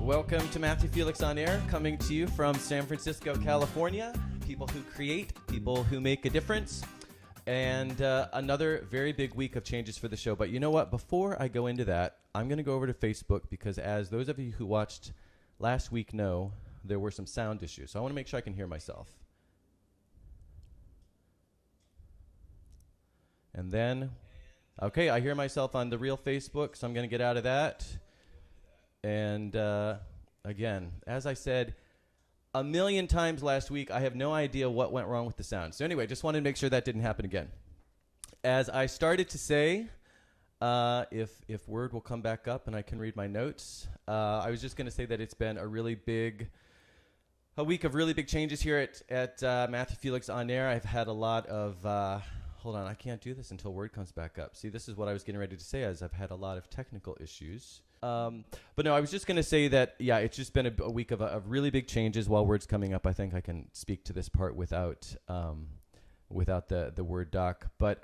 Welcome to Matthew Felix on Air, coming to you from San Francisco, California. People who create, people who make a difference, and another very big week of changes for the show. But you know what? Before I go into that, I'm going to go over to Facebook because as those of you who watched last week know, there were some sound issues. So I want to make sure I can hear myself. And then, okay, I hear myself on the real Facebook, so I'm going to get out of that. And again, as I said a million times last week, I have no idea what went wrong with the sound. So anyway, just wanted to make sure that didn't happen again. As I started to say, if Word will come back up and I can read my notes, I was just going to say that it's been a week of really big changes here at Matthew Felix on Air. I've had a lot of, hold on, I can't do this until Word comes back up. See, this is what I was getting ready to say, as I've had a lot of technical issues. But no, I was just going to say that, yeah, it's just been a week of really big changes. While Word's coming up, I think I can speak to this part without the Word doc. But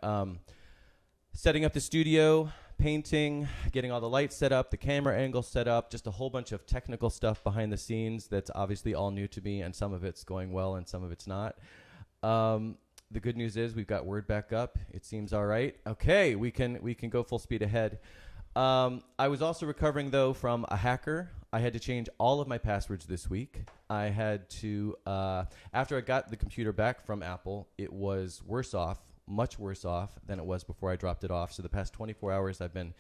setting up the studio, painting, getting all the lights set up, the camera angle set up, just a whole bunch of technical stuff behind the scenes that's obviously all new to me, and some of it's going well and some of it's not. The good news is we've got Word back up. It seems all right. Okay, we can go full speed ahead. I was also recovering, though, from a hacker. I had to change all of my passwords this week. I had to, after I got the computer back from Apple, it was much worse off than it was before I dropped it off. So the past 24 hours, I've been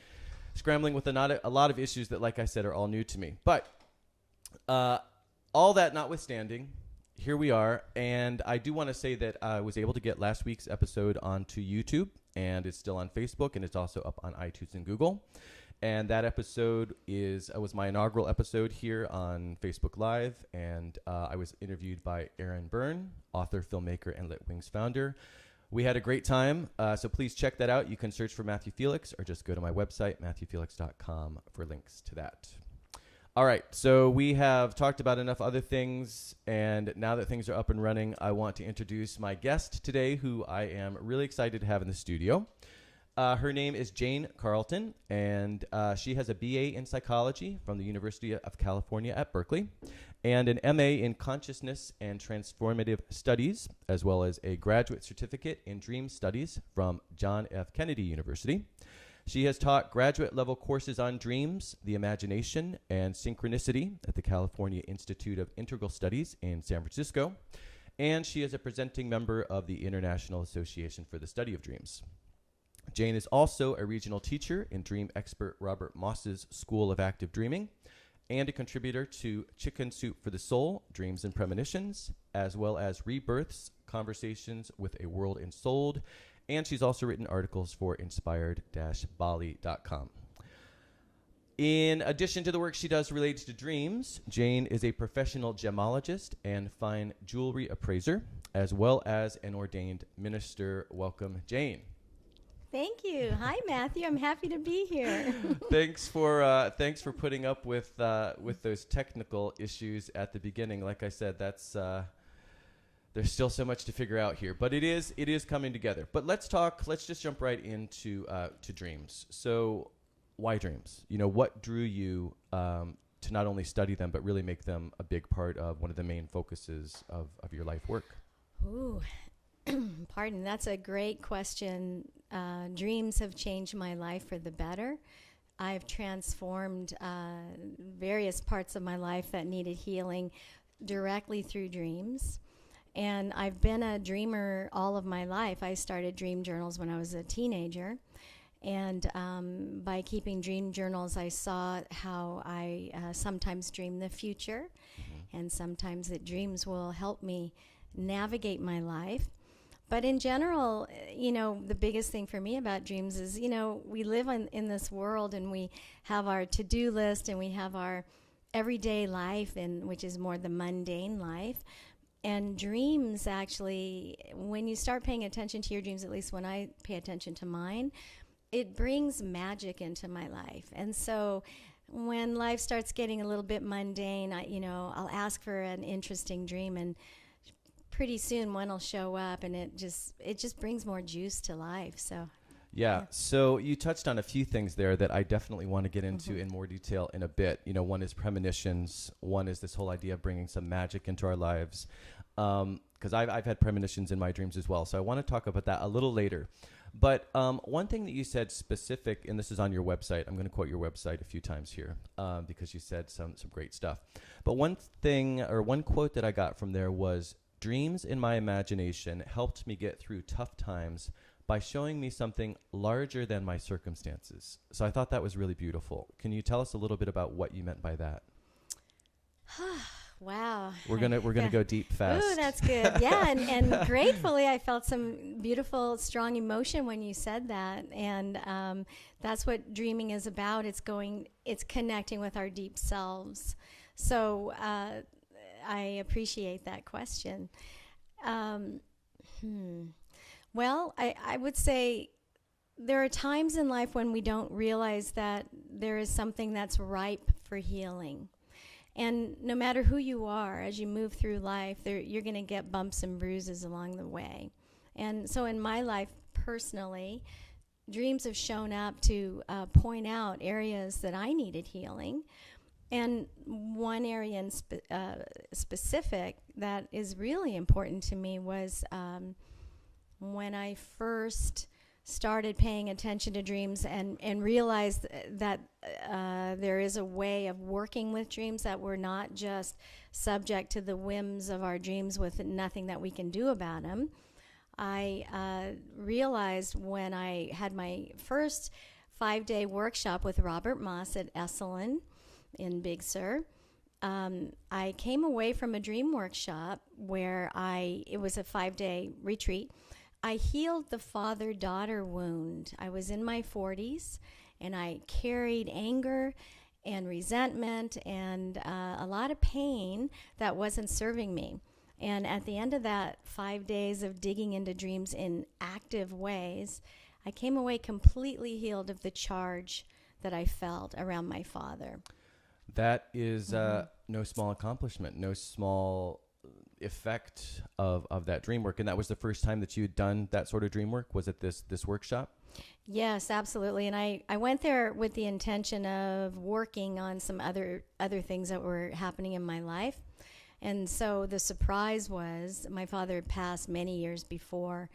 scrambling with a lot of issues that, like I said, are all new to me. But all that notwithstanding, here we are. And I do want to say that I was able to get last week's episode onto YouTube. And it's still on Facebook, and it's also up on iTunes and Google. And that episode was my inaugural episode here on Facebook Live, and I was interviewed by Aaron Byrne, author, filmmaker, and Lit Wings founder. We had a great time, so please check that out. You can search for Matthew Felix, or just go to my website, matthewfelix.com, for links to that. All right, so we have talked about enough other things, and now that things are up and running, I want to introduce my guest today, who I am really excited to have in the studio. Her name is Jane Carleton, and she has a BA in psychology from the University of California at Berkeley, and an MA in Consciousness and Transformative Studies, as well as a graduate certificate in Dream Studies from John F. Kennedy University. She has taught graduate-level courses on dreams, the imagination, and synchronicity at the California Institute of Integral Studies in San Francisco, and she is a presenting member of the International Association for the Study of Dreams. Jane is also a regional teacher in dream expert Robert Moss's School of Active Dreaming, and a contributor to Chicken Soup for the Soul, Dreams and Premonitions, as well as Rebirths, Conversations with a World Ensouled, and she's also written articles for inspired-bali.com. In addition to the work she does related to dreams, Jane is a professional gemologist and fine jewelry appraiser, as well as an ordained minister. Welcome, Jane. Thank you. Hi, Matthew. I'm happy to be here. Thanks for putting up with those technical issues at the beginning. Like I said, that's there's still so much to figure out here, but it is coming together. But let's just jump right into to dreams. So why dreams? You know, what drew you to not only study them, but really make them a big part of one of the main focuses of your life work? Ooh, pardon. That's a great question. Dreams have changed my life for the better. I've transformed various parts of my life that needed healing directly through dreams. And I've been a dreamer all of my life. I started dream journals when I was a teenager. And by keeping dream journals, I saw how I sometimes dream the future. Mm-hmm. And sometimes that dreams will help me navigate my life. But in general, you know, the biggest thing for me about dreams is, you know, we live in this world and we have our to-do list and we have our everyday life, which is more the mundane life. And dreams, actually, when you start paying attention to your dreams, at least when I pay attention to mine, it brings magic into my life. And so when life starts getting a little bit mundane, I'll ask for an interesting dream, and pretty soon one will show up, and it just brings more juice to life. So Yeah. So you touched on a few things there that I definitely want to get into in more detail in a bit. You know, one is premonitions. One is this whole idea of bringing some magic into our lives. Because I've had premonitions in my dreams as well. So I want to talk about that a little later. But one thing that you said specific, and this is on your website. I'm going to quote your website a few times here because you said some great stuff. But one thing or one quote that I got from there was, dreams in my imagination helped me get through tough times by showing me something larger than my circumstances. So I thought that was really beautiful. Can you tell us a little bit about what you meant by that? Wow. We're gonna go deep fast. Ooh, that's good. Yeah, and gratefully, I felt some beautiful, strong emotion when you said that, and that's what dreaming is about. It's connecting with our deep selves. So I appreciate that question. Well, I would say there are times in life when we don't realize that there is something that's ripe for healing. And no matter who you are, as you move through life, you're going to get bumps and bruises along the way. And so in my life, personally, dreams have shown up to point out areas that I needed healing. And one area in specific that is really important to me was when I first started paying attention to dreams and realized that there is a way of working with dreams, that we're not just subject to the whims of our dreams with nothing that we can do about them. I realized when I had my first 5-day workshop with Robert Moss at Esalen in Big Sur, I came away from a dream workshop where it was a 5-day retreat. I healed the father-daughter wound. I was in my 40s, and I carried anger and resentment and a lot of pain that wasn't serving me. And at the end of that 5 days of digging into dreams in active ways, I came away completely healed of the charge that I felt around my father. That is no small accomplishment, no small effect of that dream work. And that was the first time that you had done that sort of dream work? Was it this workshop? Yes, absolutely. And I went there with the intention of working on some other things that were happening in my life. And so the surprise was, my father had passed many years before.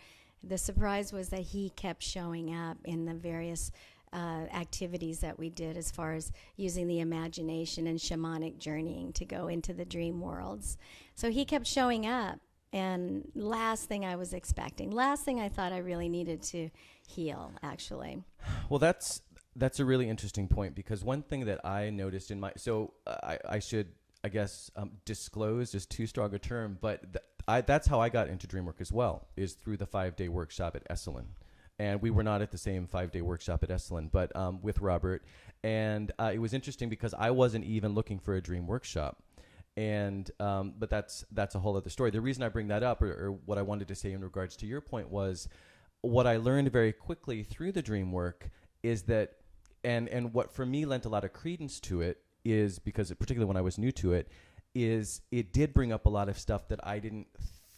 The surprise was that he kept showing up in the various activities that we did, as far as using the imagination and shamanic journeying to go into the dream worlds. So he kept showing up, and last thing I was expecting, last thing I thought I really needed to heal, actually. Well, that's a really interesting point, because one thing that I noticed in I should, I guess, disclose is too strong a term, but that's how I got into dream work as well, is through the 5-day workshop at Esalen. And we were not at the same 5-day workshop at Esalen, but with Robert. And it was interesting because I wasn't even looking for a dream workshop. And but that's a whole other story. The reason I bring that up, or what I wanted to say in regards to your point, was what I learned very quickly through the dream work is that, and what for me lent a lot of credence to it is, because particularly when I was new to it, is it did bring up a lot of stuff that I didn't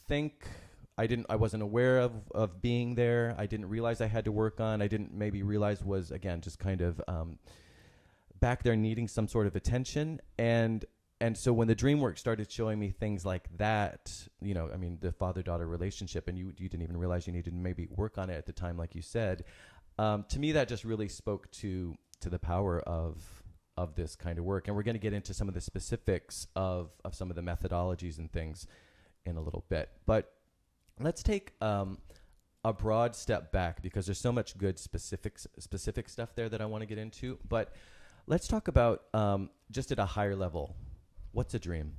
think, I wasn't aware of being there. I didn't realize I had to work on. I didn't maybe realize was, again, just kind of back there needing some sort of attention. And so when the dream work started showing me things like that, the father-daughter relationship, and you didn't even realize you needed to maybe work on it at the time, like you said, to me that just really spoke to the power of this kind of work. And we're going to get into some of the specifics of some of the methodologies and things in a little bit. But let's take a broad step back, because there's so much good specific stuff there that I want to get into. But let's talk about just at a higher level. What's a dream?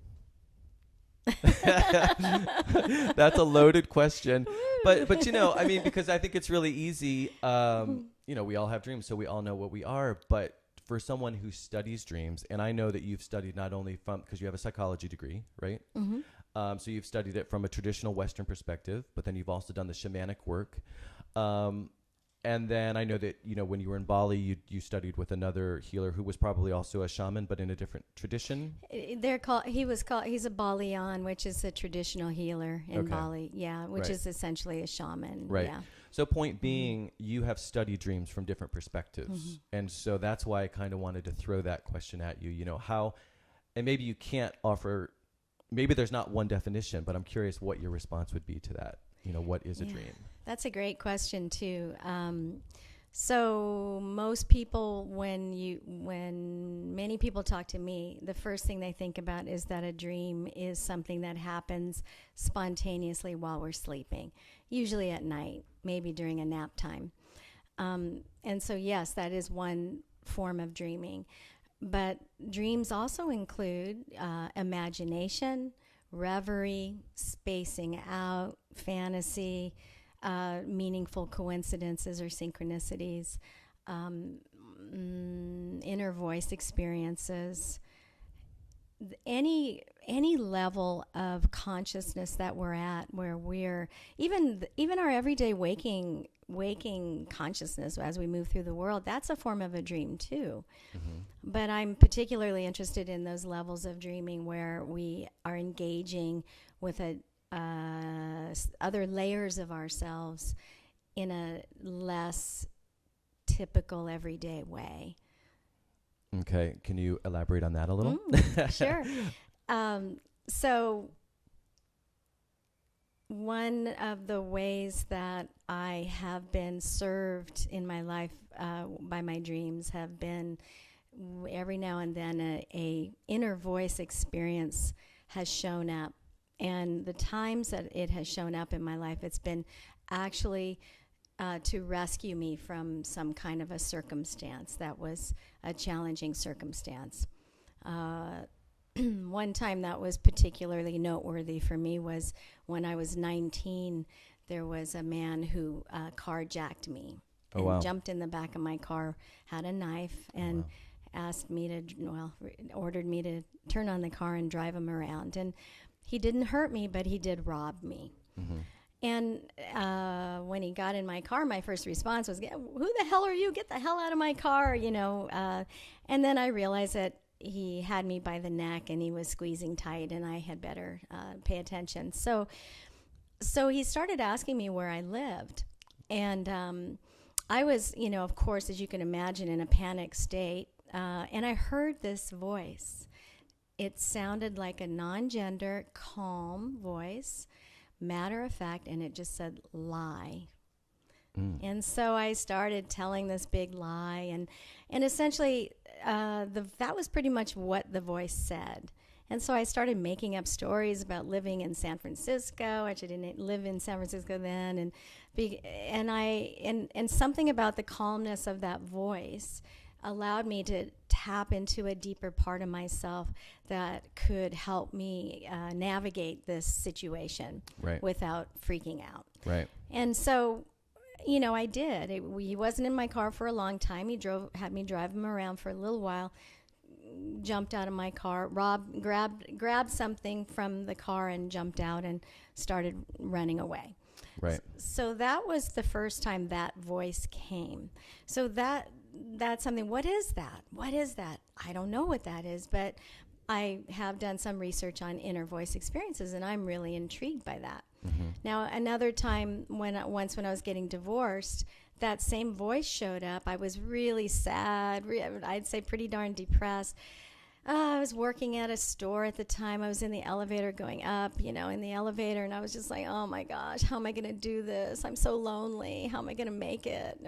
That's a loaded question. But because I think it's really easy. We all have dreams, so we all know what we are. But for someone who studies dreams, and I know that you've studied not only because you have a psychology degree, right? Mm-hmm. So you've studied it from a traditional Western perspective, but then you've also done the shamanic work. And then I know that, when you were in Bali, you studied with another healer who was probably also a shaman, but in a different tradition. He's a Balian, which is a traditional healer in Bali. Yeah. Which is essentially a shaman. Right. Yeah. So point being, you have studied dreams from different perspectives. And so that's why I kind of wanted to throw that question at you, how, and maybe you can't offer, maybe there's not one definition, but I'm curious what your response would be to that. What is a dream? That's a great question too. So most people, when many people talk to me, the first thing they think about is that a dream is something that happens spontaneously while we're sleeping, usually at night, maybe during a nap time. And so yes, that is one form of dreaming. But dreams also include imagination, reverie, spacing out, fantasy, meaningful coincidences or synchronicities, inner voice experiences, any level of consciousness that we're at, where we're even our everyday waking consciousness as we move through the world, that's a form of a dream too. But I'm particularly interested in those levels of dreaming where we are engaging with other layers of ourselves in a less typical everyday way. Okay. Can you elaborate on that a little? Sure. So one of the ways that I have been served in my life by my dreams have been every now and then a inner voice experience has shown up. And the times that it has shown up in my life, it's been actually to rescue me from some kind of a circumstance that was a challenging circumstance. One time that was particularly noteworthy for me was when I was 19. There was a man who carjacked me and jumped in the back of my car, had a knife, and asked me to, ordered me to turn on the car and drive him around. And he didn't hurt me, but he did rob me. And when he got in my car, my first response was, "Who the hell are you? Get the hell out of my car!" And then I realized that he had me by the neck and he was squeezing tight, and I had better pay attention. So he started asking me where I lived, and I was, of course, as you can imagine, in a panic state. And I heard this voice. It sounded like a non-gender, calm voice, matter of fact, and it just said lie. And so I started telling this big lie, and essentially that was pretty much what the voice said. And so I started making up stories about living in San Francisco, which I didn't live in San Francisco then, and something about the calmness of that voice allowed me to tap into a deeper part of myself that could help me navigate this situation without freaking out. Right. And so, I did. He wasn't in my car for a long time. He had me drive him around for a little while, jumped out of my car, grabbed something from the car and jumped out and started running away. Right. So that was the first time that voice came. So that's something. What is that? What is that? I don't know what that is, but I have done some research on inner voice experiences, and I'm really intrigued by that. Now, another time when I was getting divorced, that same voice showed up. I was really sad. I'd say pretty darn depressed. I was working at a store at the time. I was in the elevator going up, in the elevator, and I was just like, oh my gosh, how am I going to do this? I'm so lonely. How am I going to make it?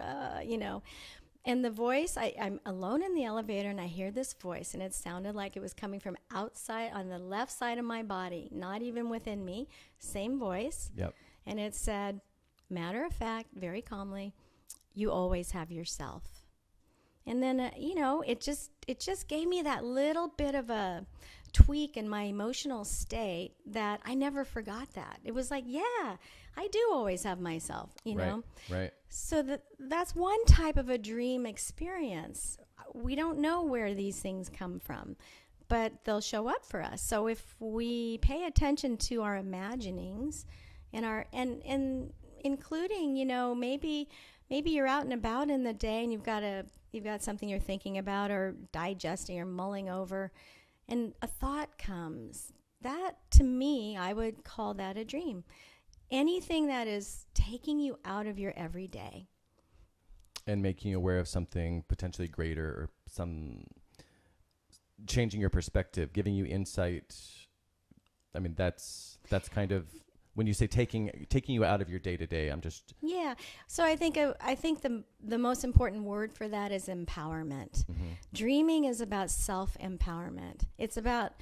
And the voice, I'm alone in the elevator, and I hear this voice, and it sounded like it was coming from outside on the left side of my body, not even within me. Same voice. Yep. And it said, matter of fact, very calmly, you always have yourself. And then, it just gave me that little bit of a tweak in my emotional state that I never forgot that. It was like, yeah, I do always have myself, know? Right. So that's one type of a dream experience. We don't know where these things come from, but they'll show up for us. So if we pay attention to our imaginings and including, maybe you're out and about in the day and you've got something you're thinking about or digesting or mulling over, and a thought comes. That, to me, I would call that a dream. anything that is taking you out of your everyday. And making you aware of something potentially greater, or some changing your perspective, giving you insight. I mean, that's kind of, when you say taking you out of your day to day, I'm just... Yeah. So I think the most important word for that is empowerment. Mm-hmm. Dreaming is about self-empowerment. It's about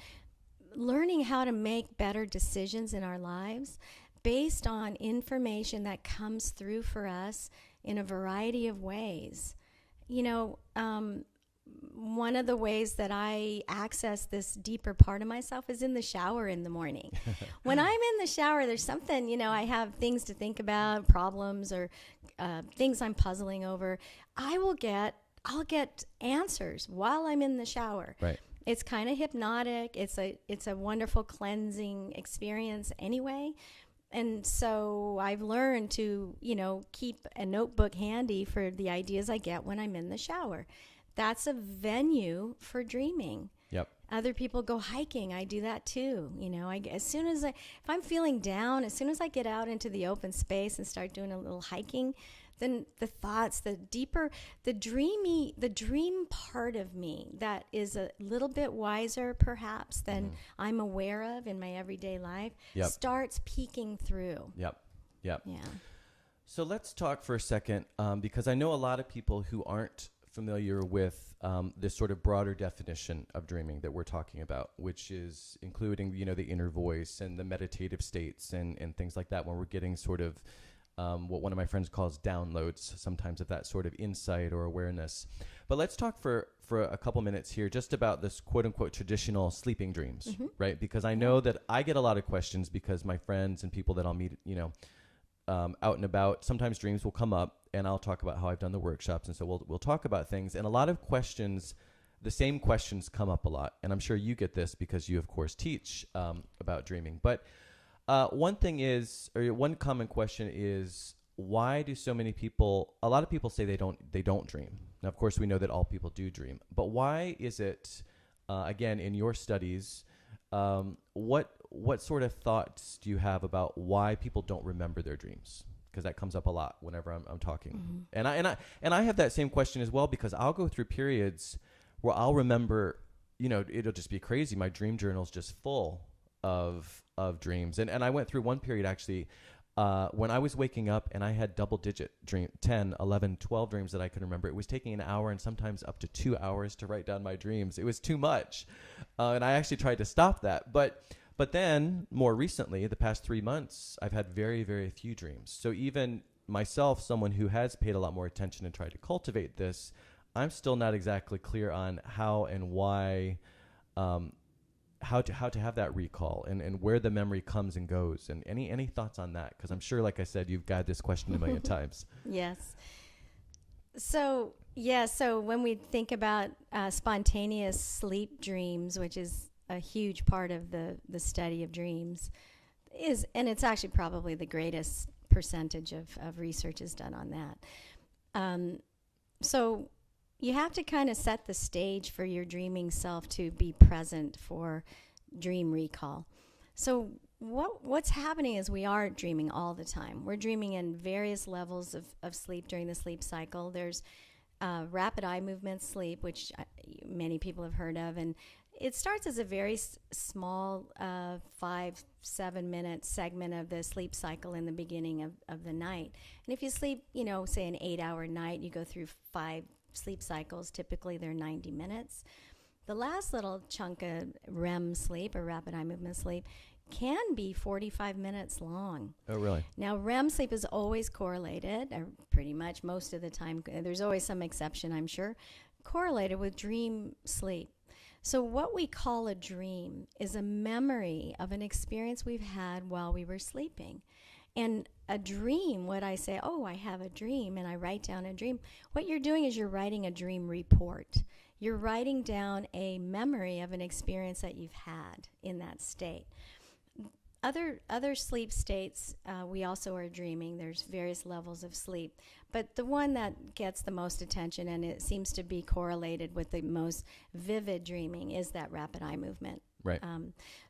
learning how to make better decisions in our lives based on information that comes through for us in a variety of ways. You know, one of the ways that I access this deeper part of myself is in the shower in the morning. When I'm in the shower, there's something, you know, I have things to think about, problems or things I'm puzzling over. I'll get answers while I'm in the shower. Right. It's kind of hypnotic. It's a wonderful cleansing experience anyway. And so I've learned to, you know, keep a notebook handy for the ideas I get when I'm in the shower. That's a venue for dreaming. Yep. Other people go hiking. I do that too. You know, if I'm feeling down, as soon as I get out into the open space and start doing a little hiking, then the thoughts, the dream part of me that is a little bit wiser perhaps than I'm aware of in my everyday life starts peeking through. Yep. Yeah. So let's talk for a second, because I know a lot of people who aren't familiar with this sort of broader definition of dreaming that we're talking about, which is including, you know, the inner voice and the meditative states and things like that, when we're getting sort of what one of my friends calls downloads sometimes of that sort of insight or awareness. But let's talk for a couple minutes here just about this quote unquote traditional sleeping dreams, right? Because I know that I get a lot of questions because my friends and people that I'll meet, you know, out and about, sometimes dreams will come up and I'll talk about how I've done the workshops. And so we'll talk about things, and a lot of questions, the same questions come up a lot. And I'm sure you get this because you of course teach about dreaming. But one common question is, why do so many people, a lot of people say they don't dream. Now, of course, we know that all people do dream, but why is it, again, in your studies, what sort of thoughts do you have about why people don't remember their dreams? Because that comes up a lot whenever I'm talking. And I have that same question as well, because I'll go through periods where I'll remember, you know, it'll just be crazy. My dream journal's just full of dreams. And I went through one period actually when I was waking up and I had double digit 10, 11, 12 dreams that I could remember. It was taking an hour and sometimes up to 2 hours to write down my dreams. It was too much. And I actually tried to stop that. But then more recently, the past 3 months, I've had very, very few dreams. So even myself, someone who has paid a lot more attention and tried to cultivate this, I'm still not exactly clear on how and why, how to have that recall and where the memory comes and goes. And any thoughts on that? Because I'm sure, like I said, you've got this question a million times. Yes. So when we think about spontaneous sleep dreams, which is a huge part of the study of dreams, and it's actually probably the greatest percentage of research is done on that. So you have to kind of set the stage for your dreaming self to be present for dream recall. So what's happening is we are dreaming all the time. We're dreaming in various levels of sleep during the sleep cycle. There's rapid eye movement sleep, which many people have heard of, and it starts as a very small 5-7 minute segment of the sleep cycle in the beginning of the night. And if you sleep, you know, say an 8-hour night, you go through 5 sleep cycles. Typically they're 90 minutes. The last little chunk of REM sleep, or rapid eye movement sleep, can be 45 minutes long. Oh, really? Now, REM sleep is always correlated, or pretty much most of the time. There's always some exception, I'm sure, correlated with dream sleep. So what we call a dream is a memory of an experience we've had while we were sleeping. And a dream, what I say, oh, I have a dream, and I write down a dream, what you're doing is you're writing a dream report. You're writing down a memory of an experience that you've had in that state. Other sleep states, we also are dreaming. There's various levels of sleep. But the one that gets the most attention, and it seems to be correlated with the most vivid dreaming, is that rapid eye movement. Right.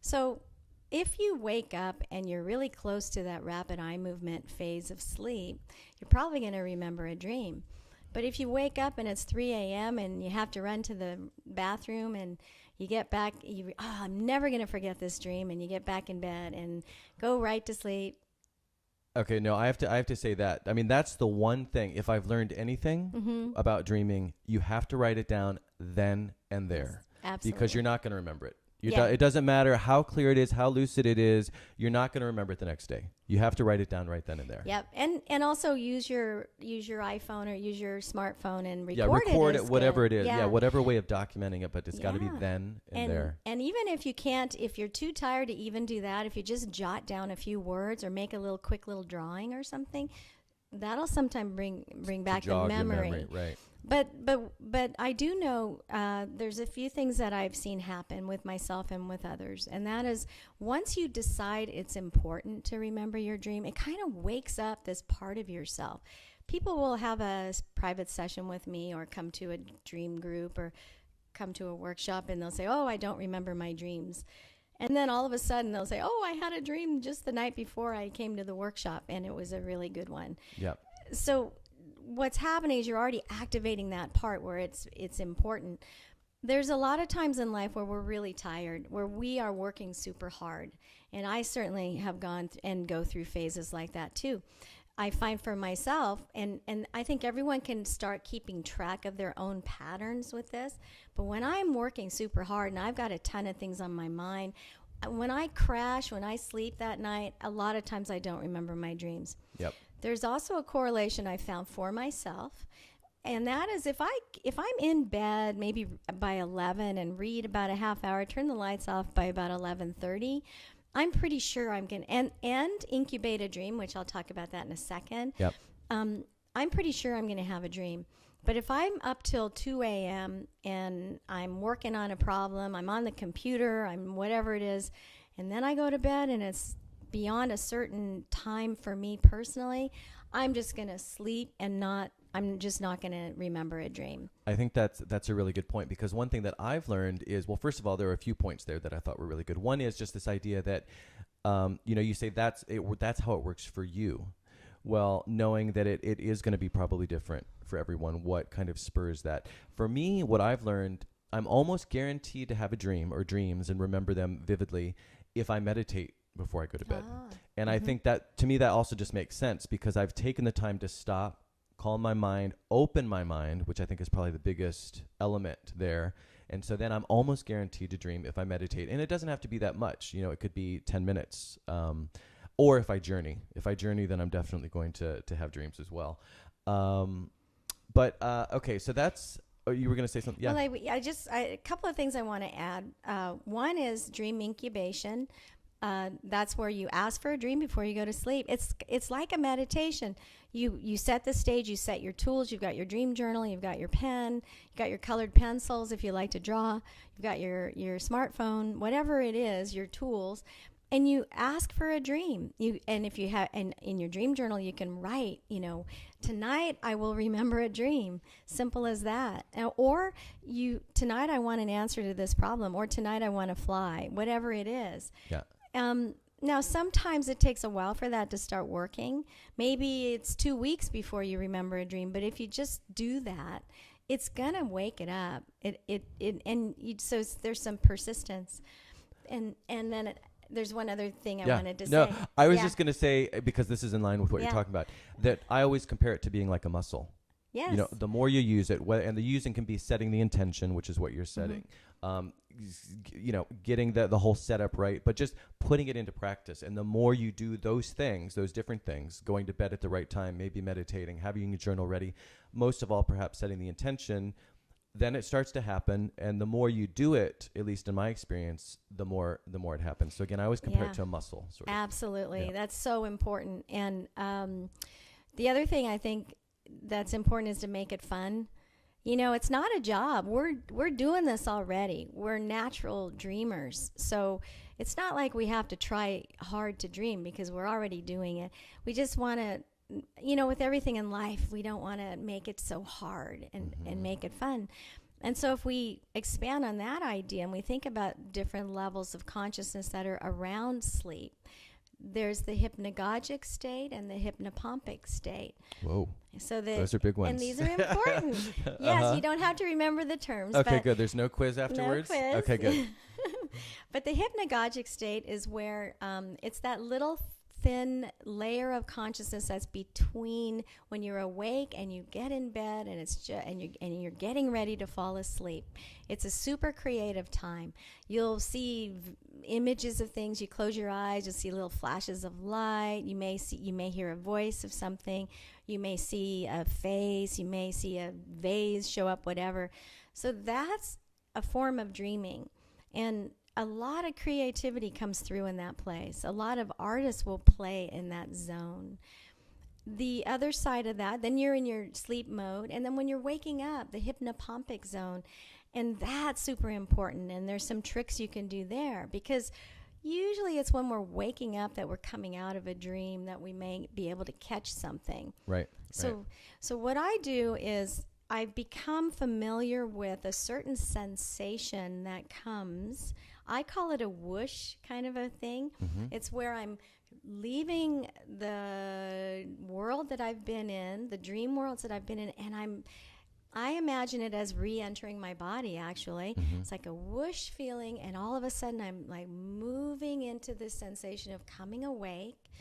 So if you wake up and you're really close to that rapid eye movement phase of sleep, you're probably going to remember a dream. But if you wake up and it's 3 a.m. and you have to run to the bathroom and you get back, I'm never going to forget this dream, and you get back in bed and go right to sleep. Okay, no, I have to say that. I mean, that's the one thing. If I've learned anything about dreaming, you have to write it down then and there. Absolutely. Because you're not going to remember it. It doesn't matter how clear it is, how lucid it is. You're not going to remember it the next day. You have to write it down right then and there. Yep, and also use your iPhone or use your smartphone and record it. Yeah, record it, whatever good. it is. Yeah, whatever way of documenting it, but it's got to be then and there. And even if you can't, if you're too tired to even do that, if you just jot down a few words or make a quick little drawing or something, that'll sometimes bring back the memory. Right. But I do know there's a few things that I've seen happen with myself and with others, and that is once you decide it's important to remember your dream, it kind of wakes up this part of yourself. People will have a private session with me or come to a dream group or come to a workshop, and they'll say, oh, I don't remember my dreams. And then all of a sudden they'll say, oh, I had a dream just the night before I came to the workshop, and it was a really good one. Yep. So what's happening is you're already activating that part where it's important. There's a lot of times in life where we're really tired, where we are working super hard. And I certainly have gone and go through phases like that too. I find for myself, and I think everyone can start keeping track of their own patterns with this, but when I'm working super hard and I've got a ton of things on my mind, when I crash, when I sleep that night, a lot of times I don't remember my dreams. Yep. There's also a correlation I found for myself, and that is if I'm in bed maybe by 11 and read about a half hour, turn the lights off by about 11:30, I'm pretty sure I'm going to, and incubate a dream, which I'll talk about that in a second. Yep. I'm pretty sure I'm going to have a dream. But if I'm up till 2 a.m. and I'm working on a problem, I'm on the computer, I'm whatever it is, and then I go to bed and it's beyond a certain time for me personally, I'm just going to sleep and I'm just not going to remember a dream. I think that's a really good point, because one thing that I've learned is, well, first of all, there are a few points there that I thought were really good. One is just this idea that, you say that's how it works for you. Well, knowing that it is going to be probably different for everyone, what kind of spurs that. For me, what I've learned, I'm almost guaranteed to have a dream or dreams and remember them vividly if I meditate before I go to bed. And I think that, to me, that also just makes sense, because I've taken the time to stop, calm my mind, open my mind, which I think is probably the biggest element there. And so then I'm almost guaranteed to dream if I meditate. And it doesn't have to be that much. It could be 10 minutes. Or if I journey. If I journey, then I'm definitely going to have dreams as well. Okay, so that's... Oh, you were going to say something? Yeah. Well, a couple of things I want to add. One is dream incubation. That's where you ask for a dream before you go to sleep. It's like a meditation. You set the stage, you set your tools, you've got your dream journal, you've got your pen, you've got your colored pencils if you like to draw, you've got your smartphone, whatever it is, your tools, and you ask for a dream. If you have, and in your dream journal you can write, tonight I will remember a dream. Simple as that. Or tonight I want an answer to this problem, or tonight I want to fly, whatever it is. Yeah. Now, sometimes it takes a while for that to start working. Maybe it's 2 weeks before you remember a dream, but if you just do that, it's gonna wake it up. So there's some persistence, and then there's one other thing I wanted to say. No, I was just gonna say, because this is in line with what you're talking about, that I always compare it to being like a muscle. Yes. The more you use it, and the using can be setting the intention, which is what you're setting. Getting the whole setup right, but just putting it into practice. And the more you do those things, those different things, going to bed at the right time, maybe meditating, having your journal ready, most of all, perhaps setting the intention, then it starts to happen. And the more you do it, at least in my experience, the more it happens. So again, I always compare it to a muscle. Sort of. Absolutely. Yeah. That's so important. And the other thing I think that's important is to make it fun. It's not a job. We're doing this already. We're natural dreamers. So it's not like we have to try hard to dream, because we're already doing it. We just want to, with everything in life, we don't want to make it so hard and make it fun. And so if we expand on that idea and we think about different levels of consciousness that are around sleep, there's the hypnagogic state and the hypnopompic state. Whoa. So those are big ones. And these are important. Yes, you don't have to remember the terms. Okay, good. There's no quiz afterwards? No quiz. Okay, good. But the hypnagogic state is where it's that little thin layer of consciousness that's between when you're awake and you get in bed and you're getting ready to fall asleep. It's a super creative time. You'll see images of things. You close your eyes, you'll see little flashes of light. You may hear a voice of something. You may see a face. You may see a vase show up, whatever. So that's a form of dreaming. And a lot of creativity comes through in that place. A lot of artists will play in that zone. The other side of that, then you're in your sleep mode, and then when you're waking up, the hypnopompic zone, and that's super important. And there's some tricks you can do there, because usually it's when we're waking up that we're coming out of a dream that we may be able to catch something. Right. So what I do is I've become familiar with a certain sensation that comes. I call it a whoosh kind of a thing. Mm-hmm. It's where I'm leaving the world that I've been in, the dream worlds that I've been in, and I imagine it as re-entering my body, actually. Mm-hmm. It's like a whoosh feeling, and all of a sudden I'm like moving into this sensation of coming awake.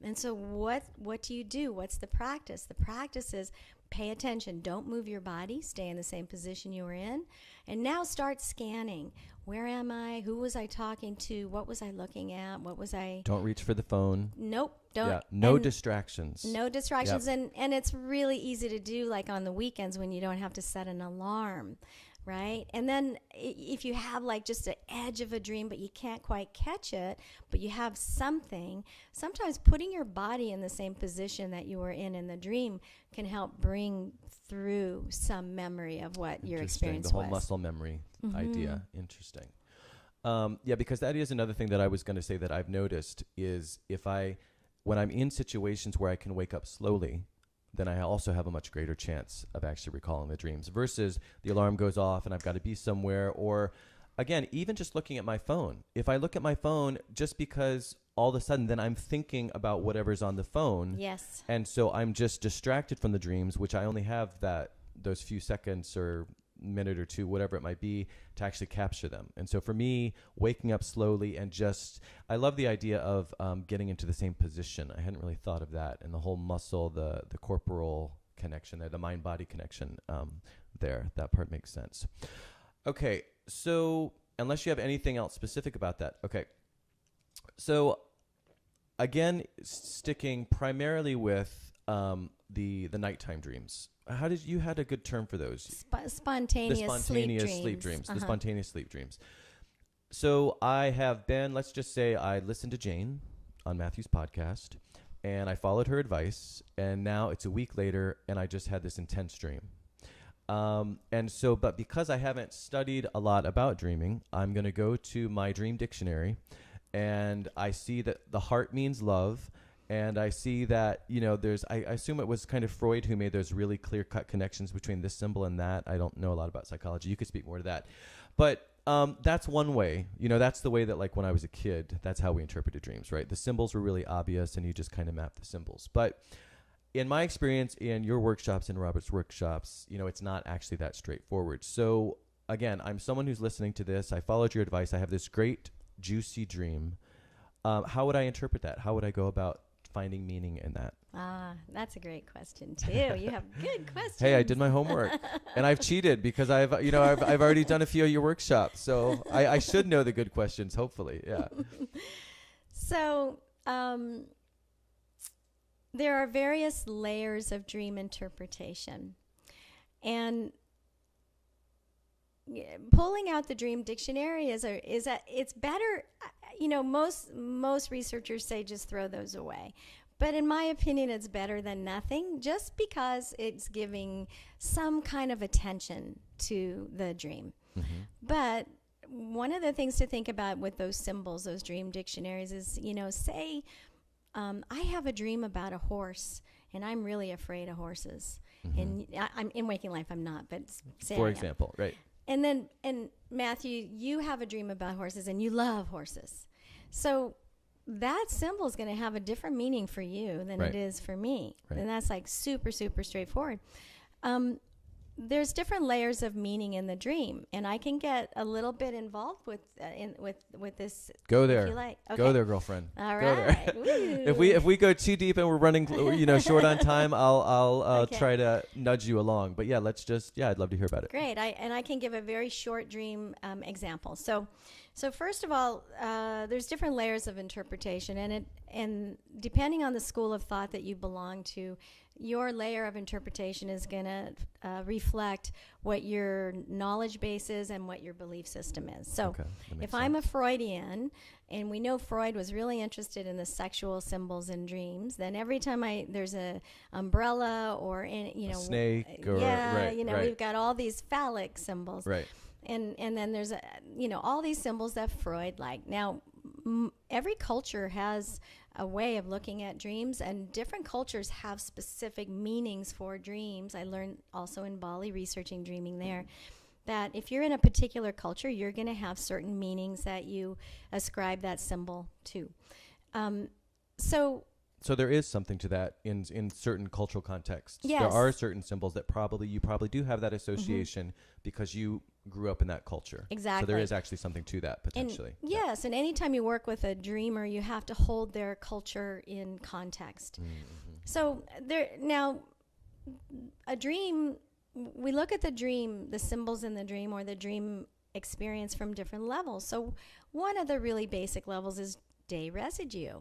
And so what do you do? What's the practice? The practice is pay attention. Don't move your body. Stay in the same position you were in. And now start scanning. Where am I? Who was I talking to? What was I looking at? What was I... Don't reach for the phone. Nope. Don't. Yeah. No distractions. No distractions. Yep. And it's really easy to do, like on the weekends when you don't have to set an alarm, right? And then if you have like just an edge of a dream, but you can't quite catch it, but you have something, sometimes putting your body in the same position that you were in the dream can help bring through some memory of what your experience was. The whole muscle memory idea. Interesting. Yeah, because that is another thing that I was going to say that I've noticed is when I'm in situations where I can wake up slowly, then I also have a much greater chance of actually recalling the dreams versus the alarm goes off and I've got to be somewhere. Or again, even just looking at my phone. If I look at my phone just because all of a sudden then I'm thinking about whatever's on the phone. Yes. And so I'm just distracted from the dreams, which I only have those few seconds or minute or two, whatever it might be, to actually capture them. And so for me, waking up slowly and I love the idea of getting into the same position. I hadn't really thought of that. And the whole muscle, the corporal connection there, the mind-body connection there, that part makes sense. Okay, so unless you have anything else specific about that. Okay, so again, sticking primarily with the nighttime dreams. How did you had a good term for those? Spontaneous sleep dreams. The spontaneous sleep dreams. So I have been, let's just say I listened to Jane on Matthew's podcast and I followed her advice, and now it's a week later and I just had this intense dream. But because I haven't studied a lot about dreaming, I'm going to go to my dream dictionary, and I see that the heart means love. And I see that, I assume it was kind of Freud who made those really clear-cut connections between this symbol and that. I don't know a lot about psychology. You could speak more to that. But that's one way. That's the way that, like, when I was a kid, that's how we interpreted dreams, right? The symbols were really obvious, and you just kind of map the symbols. But in my experience, in your workshops, in Robert's workshops, it's not actually that straightforward. So, again, I'm someone who's listening to this. I followed your advice. I have this great, juicy dream. How would I interpret that? How would I go about finding meaning in that? That's a great question too. You have good questions. Hey, I did my homework, and I've cheated because I've already done a few of your workshops, so I should know the good questions. Hopefully, yeah. So there are various layers of dream interpretation, and pulling out the dream dictionary it's better. Most researchers say just throw those away. But in my opinion, it's better than nothing, just because it's giving some kind of attention to the dream. Mm-hmm. But one of the things to think about with those symbols, those dream dictionaries, is, say I have a dream about a horse, and I'm really afraid of horses. And I'm in waking life, I'm not, but say For I am. example, right. And Matthew, you have a dream about horses and you love horses. So that symbol is going to have a different meaning for you than Right. it is for me. Right. And that's like super, super straightforward. There's different layers of meaning in the dream, and I can get a little bit involved with this. Go if there. you like. Go Okay. there, girlfriend. All Go there. right. Woo. If we go too deep and we're running, short on time, I'll Okay. try to nudge you along. But yeah, I'd love to hear about it. Great. I can give a very short dream example. So first of all, there's different layers of interpretation, and depending on the school of thought that you belong to, your layer of interpretation is going to reflect what your knowledge base is and what your belief system is. So Okay, that makes if I'm a Freudian, and we know Freud was really interested in the sexual symbols in dreams, then every time there's a umbrella or A snake or right, we've got all these phallic symbols. right. And then there's all these symbols that Freud liked. Now, every culture has a way of looking at dreams, and different cultures have specific meanings for dreams. I learned also in Bali, researching dreaming there, that if you're in a particular culture, you're going to have certain meanings that you ascribe that symbol to. So there is something to that in certain cultural contexts. Yes. There are certain symbols that you probably do have that association because you grew up in that culture. Exactly. So there is actually something to that potentially. And yes, and anytime you work with a dreamer, you have to hold their culture in context. So a dream, we look at the dream, the symbols in the dream or the dream experience from different levels. So one of the really basic levels is day residue.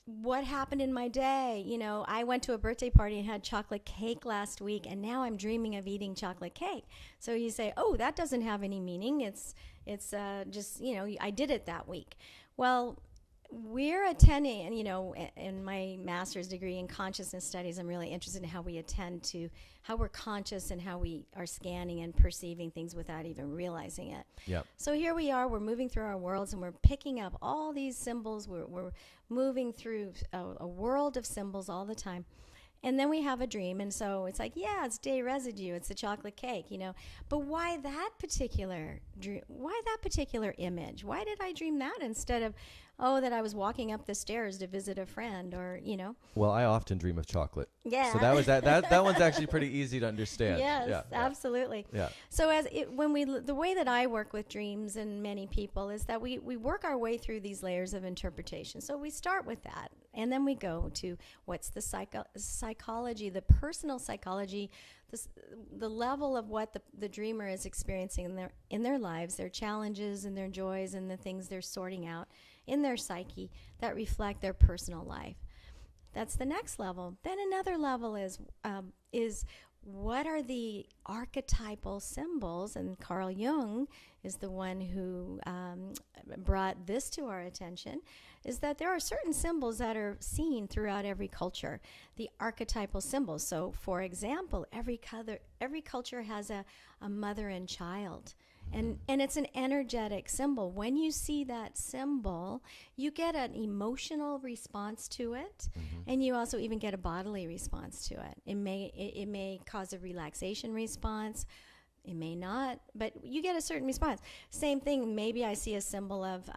What happened in my day? I went to a birthday party and had chocolate cake last week, and now I'm dreaming of eating chocolate cake. So you say, oh, that doesn't have any meaning. It's just, I did it that week. Well, we're attending, and in my master's degree in consciousness studies, I'm really interested in how we attend to how we're conscious and how we are scanning and perceiving things without even realizing it. Yep. So here we are, we're moving through our worlds and we're picking up all these symbols. We're moving through a world of symbols all the time. And then we have a dream, and so it's like, yeah, it's day residue, it's the chocolate cake, But why that particular dream? Why that particular image? Why did I dream that instead of, that I was walking up the stairs to visit a friend, or Well, I often dream of chocolate. Yeah. So that one's actually pretty easy to understand. Yes, Yeah. absolutely. Yeah. So the way that I work with dreams and many people is that we work our way through these layers of interpretation. So we start with that, and then we go to what's the psychology, the personal psychology, the level of what the dreamer is experiencing in their lives, their challenges and their joys and the things they're sorting out in their psyche that reflect their personal life. That's the next level. Then another level is what are the archetypal symbols? And Carl Jung is the one who brought this to our attention, is that there are certain symbols that are seen throughout every culture, the archetypal symbols. So, for example, every culture has a mother and child. And it's an energetic symbol. When you see that symbol, you get an emotional response to it, and you also even get a bodily response to it. It may cause a relaxation response. It may not, but you get a certain response. Same thing, maybe I see a symbol of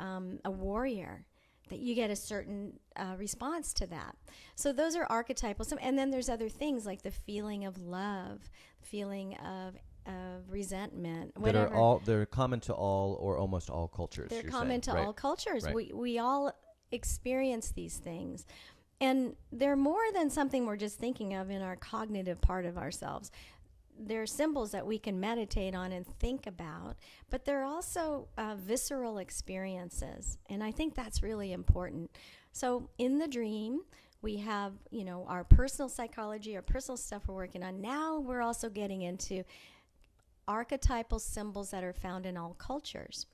a warrior, that you get a certain response to that. So those are archetypal. And then there's other things like the feeling of love, feeling of resentment, whatever. They're common to all or almost all cultures. They're common to all cultures. Right. We all experience these things. And they're more than something we're just thinking of in our cognitive part of ourselves. They're symbols that we can meditate on and think about, but they're also visceral experiences. And I think that's really important. So in the dream, we have, our personal psychology, our personal stuff we're working on. Now we're also getting into archetypal symbols that are found in all cultures.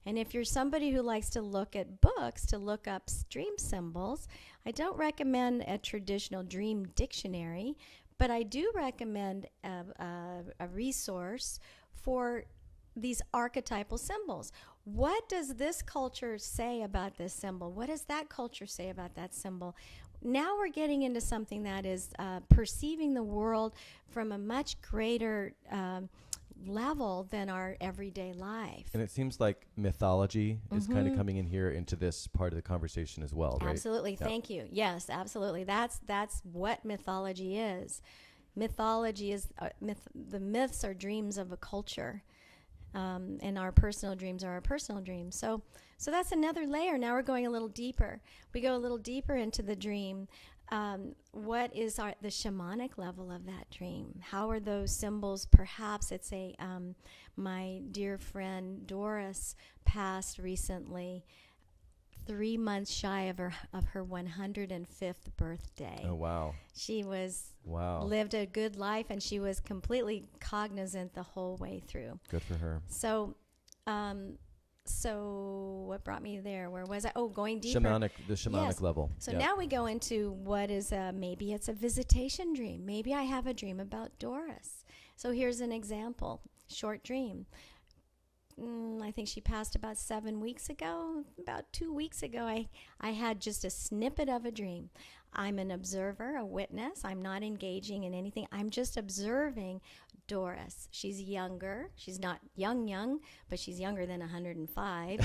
And if you're somebody who likes to look at books, to look up dream symbols, I don't recommend a traditional dream dictionary, but I do recommend a resource for these archetypal symbols. What does this culture say about this symbol? What does that culture say about that symbol? now we're getting into something that is perceiving the world from a much greater level than our everyday life. And it seems like mythology is kind of coming in here into this part of the conversation as well, right? Absolutely. Thank you. Yes, absolutely. That's what mythology is. Mythology is the myths are dreams of a culture, and our personal dreams are our personal dreams. So that's another layer. Now we're going a little deeper. We go a little deeper into the dream. What is the shamanic level of that dream? How are those symbols? Perhaps it's my dear friend Doris passed recently, 3 months shy of her 105th birthday. Oh, wow. She lived a good life, and she was completely cognizant the whole way through. Good for her. So what brought me there? Where was I? Oh, going deeper. The shamanic level. So now we go into what is maybe it's a visitation dream. Maybe I have a dream about Doris. So here's an example. Short dream. I think she passed about 7 weeks ago. About 2 weeks ago, I had just a snippet of a dream. I'm an observer, a witness. I'm not engaging in anything. I'm just observing Doris. She's younger. She's not young, but she's younger than 105.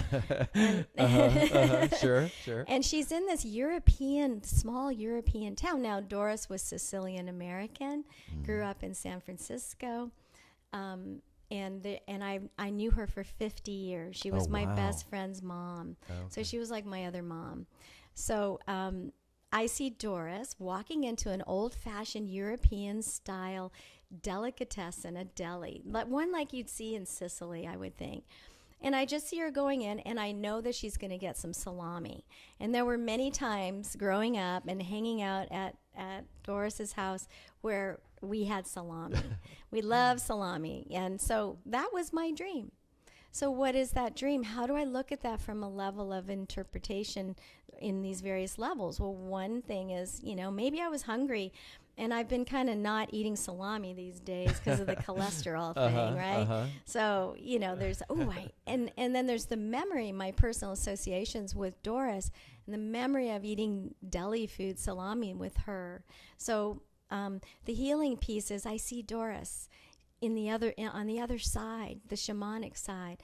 Sure. And she's in this small European town. Now, Doris was Sicilian American, grew up in San Francisco. And I knew her for 50 years. She was my best friend's mom. Oh, okay. So she was like my other mom. So I see Doris walking into an old-fashioned European-style delicatessen, a deli, one like you'd see in Sicily, I would think. And I just see her going in, and I know that she's going to get some salami. And there were many times growing up and hanging out at Doris's house where we had salami. We love salami. And so that was my dream. So what is that dream? How do I look at that from a level of interpretation in these various levels? Well, one thing is, maybe I was hungry, and I've been kind of not eating salami these days because of the cholesterol thing, right? So, there's, and then there's the memory, my personal associations with Doris, and the memory of eating deli food, salami with her. So the healing piece is I see Doris on the other side, the shamanic side.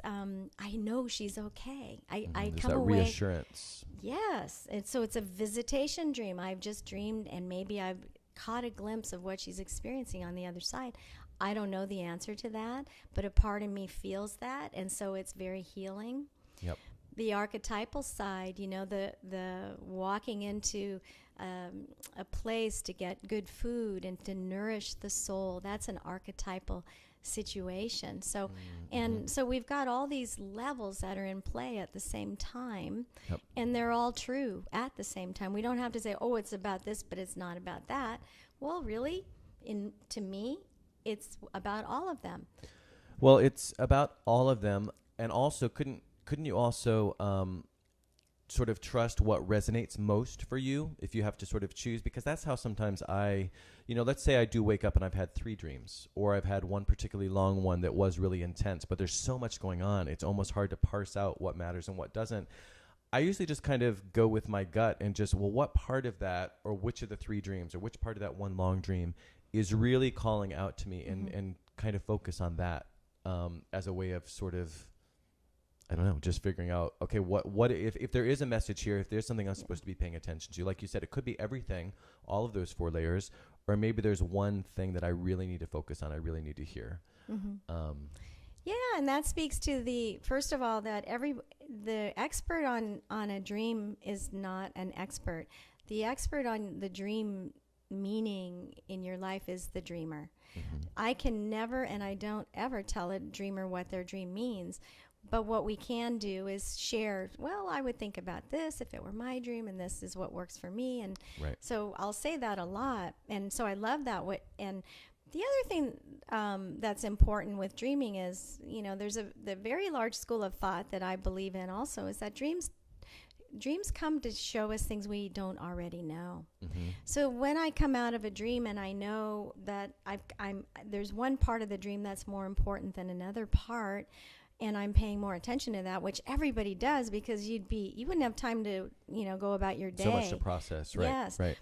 I know she's okay. I come away. Reassurance. Yes. And so it's a visitation dream. I've just dreamed, and maybe I've caught a glimpse of what she's experiencing on the other side. I don't know the answer to that, but a part of me feels that, and so it's very healing. Yep. The archetypal side, the walking into a place to get good food and to nourish the soul, that's an archetypal situation. So so we've got all these levels that are in play at the same time. Yep. And they're all true at the same time. We don't have to say, it's about this, but it's not about that. Well, really, to me, it's about all of them. Well, it's about all of them, and also couldn't you also sort of trust what resonates most for you if you have to sort of choose? Because that's how sometimes let's say I do wake up and I've had 3 dreams, or I've had one particularly long one that was really intense, but there's so much going on, it's almost hard to parse out what matters and what doesn't. I usually just kind of go with my gut and just, what part of that, or which of the 3 dreams, or which part of that one long dream is really calling out to me, and kind of focus on that as a way of sort of, I don't know, just figuring out, okay, what if there is a message here, if there's something I'm supposed to be paying attention to. Like you said, it could be everything, all of those 4 layers, or maybe there's one thing that I really need to focus on, I really need to hear. Yeah, and that speaks to first of all, that the expert on a dream is not an expert. The expert on the dream meaning in your life is the dreamer. I can never, and I don't ever tell a dreamer what their dream means. But what we can do is share, I would think about this if it were my dream, and this is what works for me. And so I'll say that a lot. And so I love that. And the other thing that's important with dreaming is, there's the very large school of thought that I believe in also, is that dreams come to show us things we don't already know. So when I come out of a dream and I know that there's one part of the dream that's more important than another part, and I'm paying more attention to that, which everybody does, because you wouldn't have time to, go about your day. So much to process, right? Yes. Right.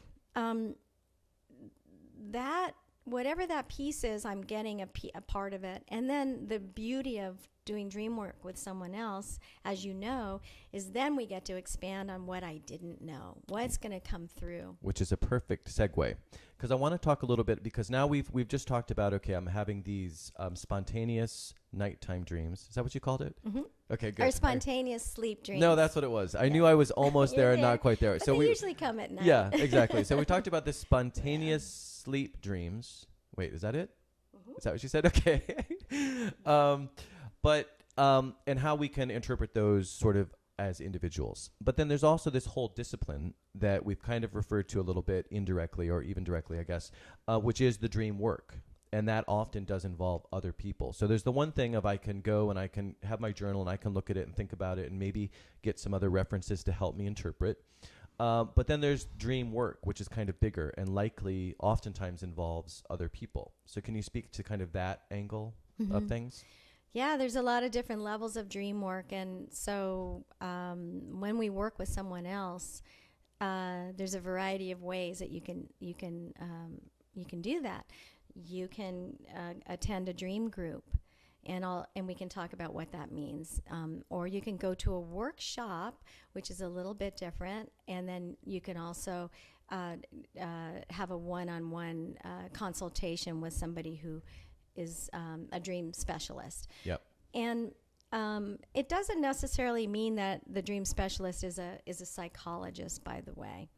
That, whatever that piece is, I'm getting a part of it. And then the beauty of doing dream work with someone else, as you know, is then we get to expand on what I didn't know, what's going to come through. Which is a perfect segue, because I want to talk a little bit, because now we've just talked about, okay, I'm having these spontaneous nighttime dreams. Is that what you called it? Mm-hmm. Okay, good. Or spontaneous sleep dreams. No, that's what it was. I knew I was almost there and not quite there. But So they usually come at night. Yeah, exactly. So we talked about the spontaneous sleep dreams. Wait, is that it? Mm-hmm. Is that what you said? Okay. And how we can interpret those sort of as individuals. But then there's also this whole discipline that we've kind of referred to a little bit indirectly, or even directly, I guess, which is the dream work. And that often does involve other people. So there's the one thing of I can go and I can have my journal and I can look at it and think about it and maybe get some other references to help me interpret. But then there's dream work, which is kind of bigger and likely oftentimes involves other people. So can you speak to kind of that angle of things? Yeah, there's a lot of different levels of dream work. And so when we work with someone else, there's a variety of ways that you can do that. You can attend a dream group, and we can talk about what that means. Or you can go to a workshop, which is a little bit different, and then you can also have a one-on-one consultation with somebody who is a dream specialist. Yep. And it doesn't necessarily mean that the dream specialist is a psychologist, by the way.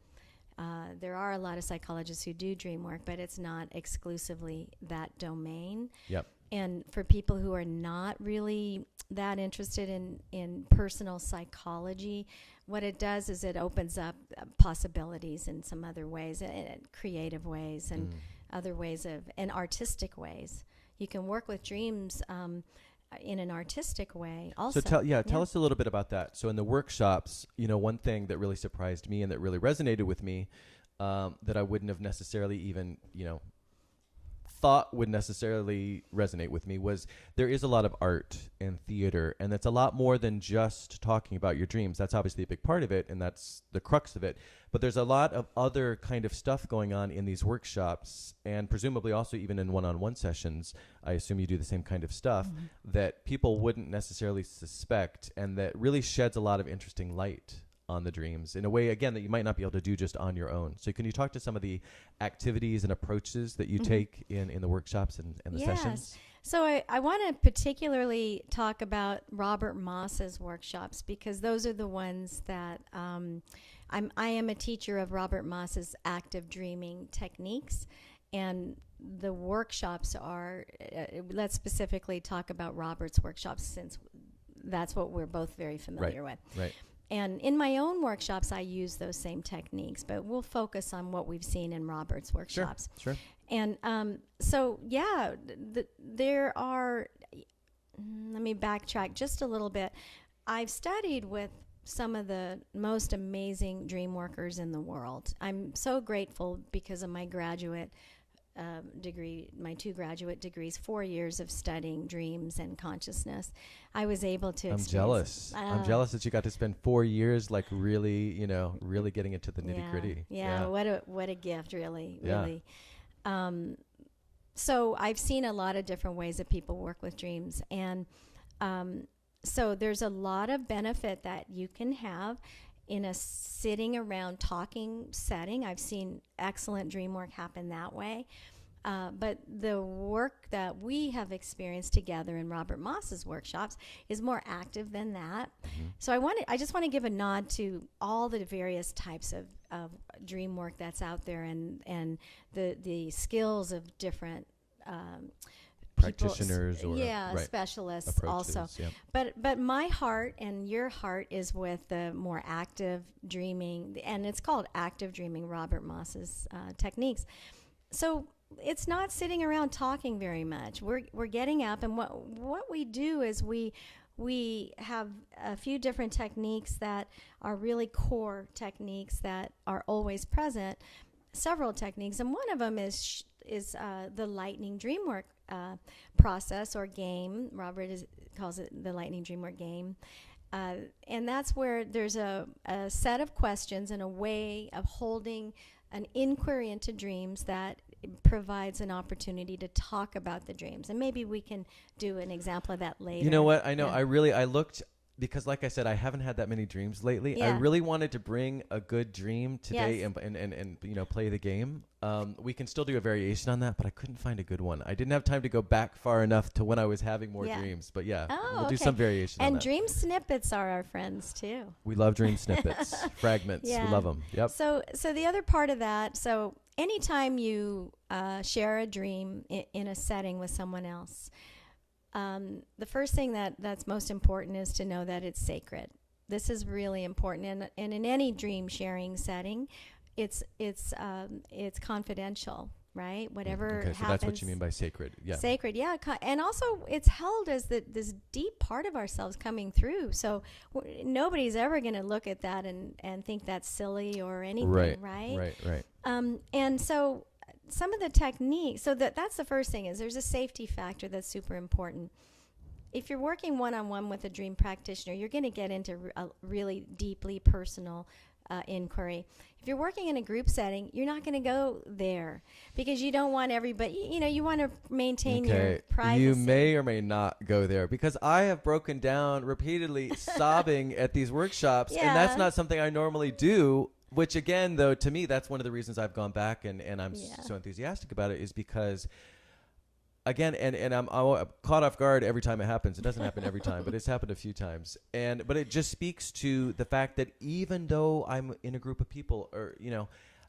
There are a lot of psychologists who do dream work, but it's not exclusively that domain. Yep. And for people who are not really that interested in personal psychology, what it does is it opens up possibilities in some other ways, creative ways, and other ways and artistic ways. You can work with dreams in an artistic way also. So tell us a little bit about that. So in the workshops, one thing that really surprised me and that really resonated with me, that I wouldn't have necessarily even, thought would necessarily resonate with me, was there is a lot of art and theater, and that's a lot more than just talking about your dreams. That's obviously a big part of it, and that's the crux of it. But there's a lot of other kind of stuff going on in these workshops, and presumably also even in one-on-one sessions. I assume you do the same kind of stuff that people wouldn't necessarily suspect, and that really sheds a lot of interesting light on the dreams in a way, again, that you might not be able to do just on your own. So can you talk to some of the activities and approaches that you take in the workshops and the sessions? So I want to particularly talk about Robert Moss's workshops, because those are the ones that I am a teacher of Robert Moss's active dreaming techniques. And the workshops are, let's specifically talk about Robert's workshops, since that's what we're both very familiar with. Right. And in my own workshops, I use those same techniques, but we'll focus on what we've seen in Robert's workshops. Sure. And there are, let me backtrack just a little bit. I've studied with some of the most amazing dream workers in the world. I'm so grateful because of my graduate degree, my 2 graduate degrees, 4 years of studying dreams and consciousness. I was able to I'm jealous. I'm jealous that you got to spend 4 years really, really getting into the nitty gritty. Yeah. What a gift, really. So I've seen a lot of different ways that people work with dreams. And so there's a lot of benefit that you can have in a sitting around talking setting. I've seen excellent dream work happen that way. But the work that we have experienced together in Robert Moss's workshops is more active than that. So I just want to give a nod to all the various types of dream work that's out there, and the skills of different practitioners or specialists approaches, also. But my heart and your heart is with the more active dreaming, and it's called active dreaming, Robert Moss's techniques. So it's not sitting around talking very much. We're getting up, and what we do is we have a few different techniques that are really core techniques that are always present. Several techniques, and one of them is the lightning dream work process or game. Robert calls it the lightning dream work game. And that's where there's a set of questions and a way of holding an inquiry into dreams that provides an opportunity to talk about the dreams. And maybe we can do an example of that later. You know what? I know. Yeah. I looked, because like I said, I haven't had that many dreams lately. Yeah. I really wanted to bring a good dream today. Yes. and play the game. We can still do a variation on that, but I couldn't find a good one. I didn't have time to go back far enough to when I was having more dreams. But yeah, we'll do some variation on And that. dream snippets are our friends too. We love dream snippets, fragments. Yeah. We love them. Yep. So the other part of that, so anytime you share a dream in a setting with someone else, the first thing that's most important is to know that it's sacred. This is really important, and in any dream sharing setting, it's confidential, right? Whatever happens. So that's what you mean by sacred. Yeah. Sacred, yeah. And also it's held as this deep part of ourselves coming through. So nobody's ever going to look at that and think that's silly or anything, right? Right. And so some of the techniques, so that's the first thing, is there's a safety factor that's super important. If you're working one-on-one with a dream practitioner, you're going to get into a really deeply personal inquiry. If you're working in a group setting, you're not going to go there because you don't want everybody, you want to maintain your privacy. You may or may not go there, because I have broken down repeatedly sobbing at these workshops, and that's not something I normally do, which again, though, to me, that's one of the reasons I've gone back and I'm so enthusiastic about it, is because again, and I'm caught off guard every time it happens. It doesn't happen every time, but it's happened a few times. But it just speaks to the fact that even though I'm in a group of people, or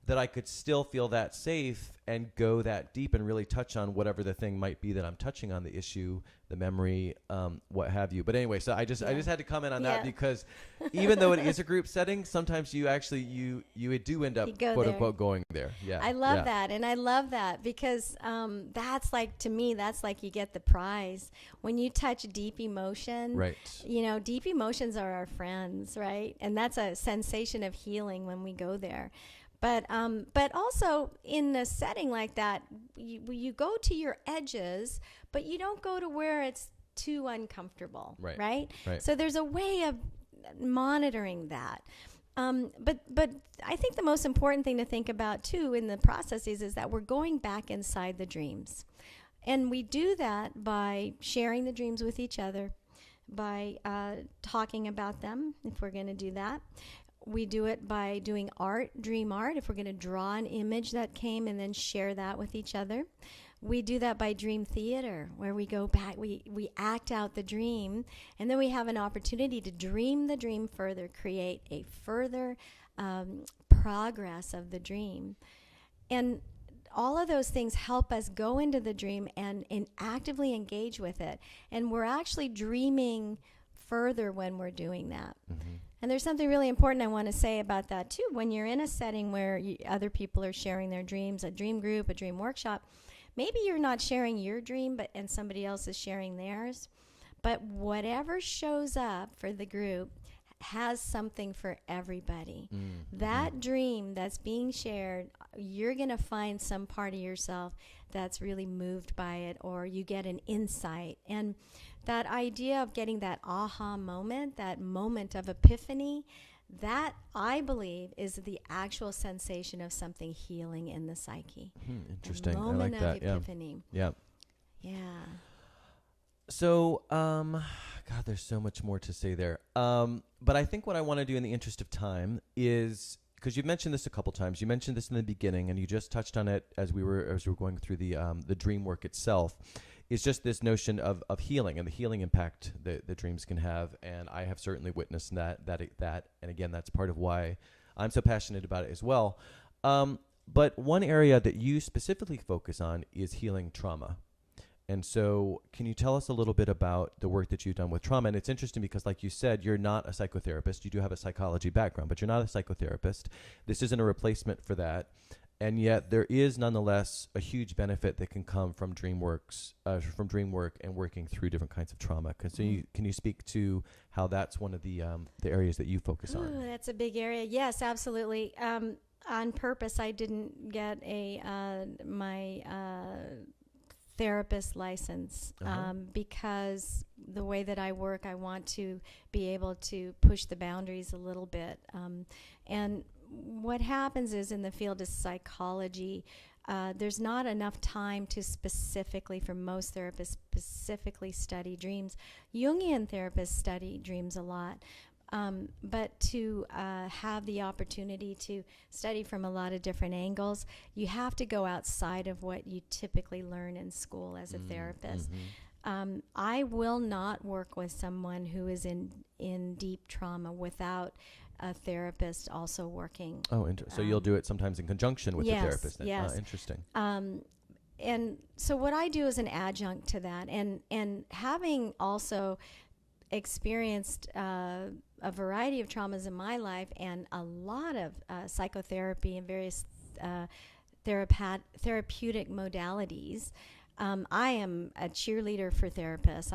that I could still feel that safe and go that deep and really touch on whatever the thing might be that I'm touching on, the issue, the memory, what have you. But anyway, so I just had to comment on that, because even though it is a group setting, sometimes you actually you do end up quote unquote going there. Yeah. I love that, and I love that because that's like, to me, that's like you get the prize when you touch deep emotion. Right. Deep emotions are our friends, right? And that's a sensation of healing when we go there. But also in a setting like that, you go to your edges, but you don't go to where it's too uncomfortable, right? So there's a way of monitoring that. But I think the most important thing to think about too in the process is that we're going back inside the dreams, and we do that by sharing the dreams with each other, by talking about them if we're going to do that. We do it by doing art, dream art, if we're going to draw an image that came and then share that with each other. We do that by dream theater, where we go back, we act out the dream, and then we have an opportunity to dream the dream further, create a further progress of the dream. And all of those things help us go into the dream and actively engage with it. And we're actually dreaming further when we're doing that. Mm-hmm. And there's something really important I want to say about that too. When you're in a setting where other people are sharing their dreams, a dream group, a dream workshop, maybe you're not sharing your dream, and somebody else is sharing theirs. But whatever shows up for the group has something for everybody. Mm-hmm. That dream that's being shared, you're going to find some part of yourself that's really moved by it, or you get an insight. And that idea of getting that aha moment, that moment of epiphany, that, I believe, is the actual sensation of something healing in the psyche. Interesting. A moment I like of that. epiphany. Yeah. So, God, there's so much more to say there. But I think what I want to do in the interest of time is, because you've mentioned this a couple times. You mentioned this in the beginning, and you just touched on it as we were going through the dream work itself. Is just this notion of healing and the healing impact that the dreams can have. And I have certainly witnessed that. And again, that's part of why I'm so passionate about it as well. But one area that you specifically focus on is healing trauma. And so can you tell us a little bit about the work that you've done with trauma? And it's interesting because, like you said, you're not a psychotherapist. You do have a psychology background, but you're not a psychotherapist. This isn't a replacement for that. And yet there is nonetheless a huge benefit that can come from dream work and working through different kinds of trauma. Can you speak to how that's one of the areas that you focus on? That's a big area. Yes, absolutely. On purpose, I didn't get my therapist license because the way that I work, I want to be able to push the boundaries a little bit. And what happens is in the field of psychology, there's not enough time to specifically, for most therapists, specifically study dreams. Jungian therapists study dreams a lot. But to have the opportunity to study from a lot of different angles, you have to go outside of what you typically learn in school as a therapist. I will not work with someone who is in deep trauma without a therapist also working. Oh, so you'll do it sometimes in conjunction with the therapist then? Yes. Interesting. And so what I do is an adjunct to that. And having also experienced a variety of traumas in my life and a lot of psychotherapy and various therapeutic modalities, I am a cheerleader for therapists.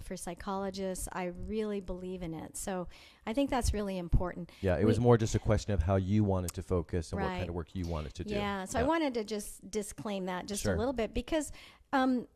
For psychologists, I really believe in it. So I think that's really important. Yeah, it was more just a question of how you wanted to focus and what Right. kind of work you wanted to do. Yeah, so I wanted to just disclaim that just Sure. a little bit because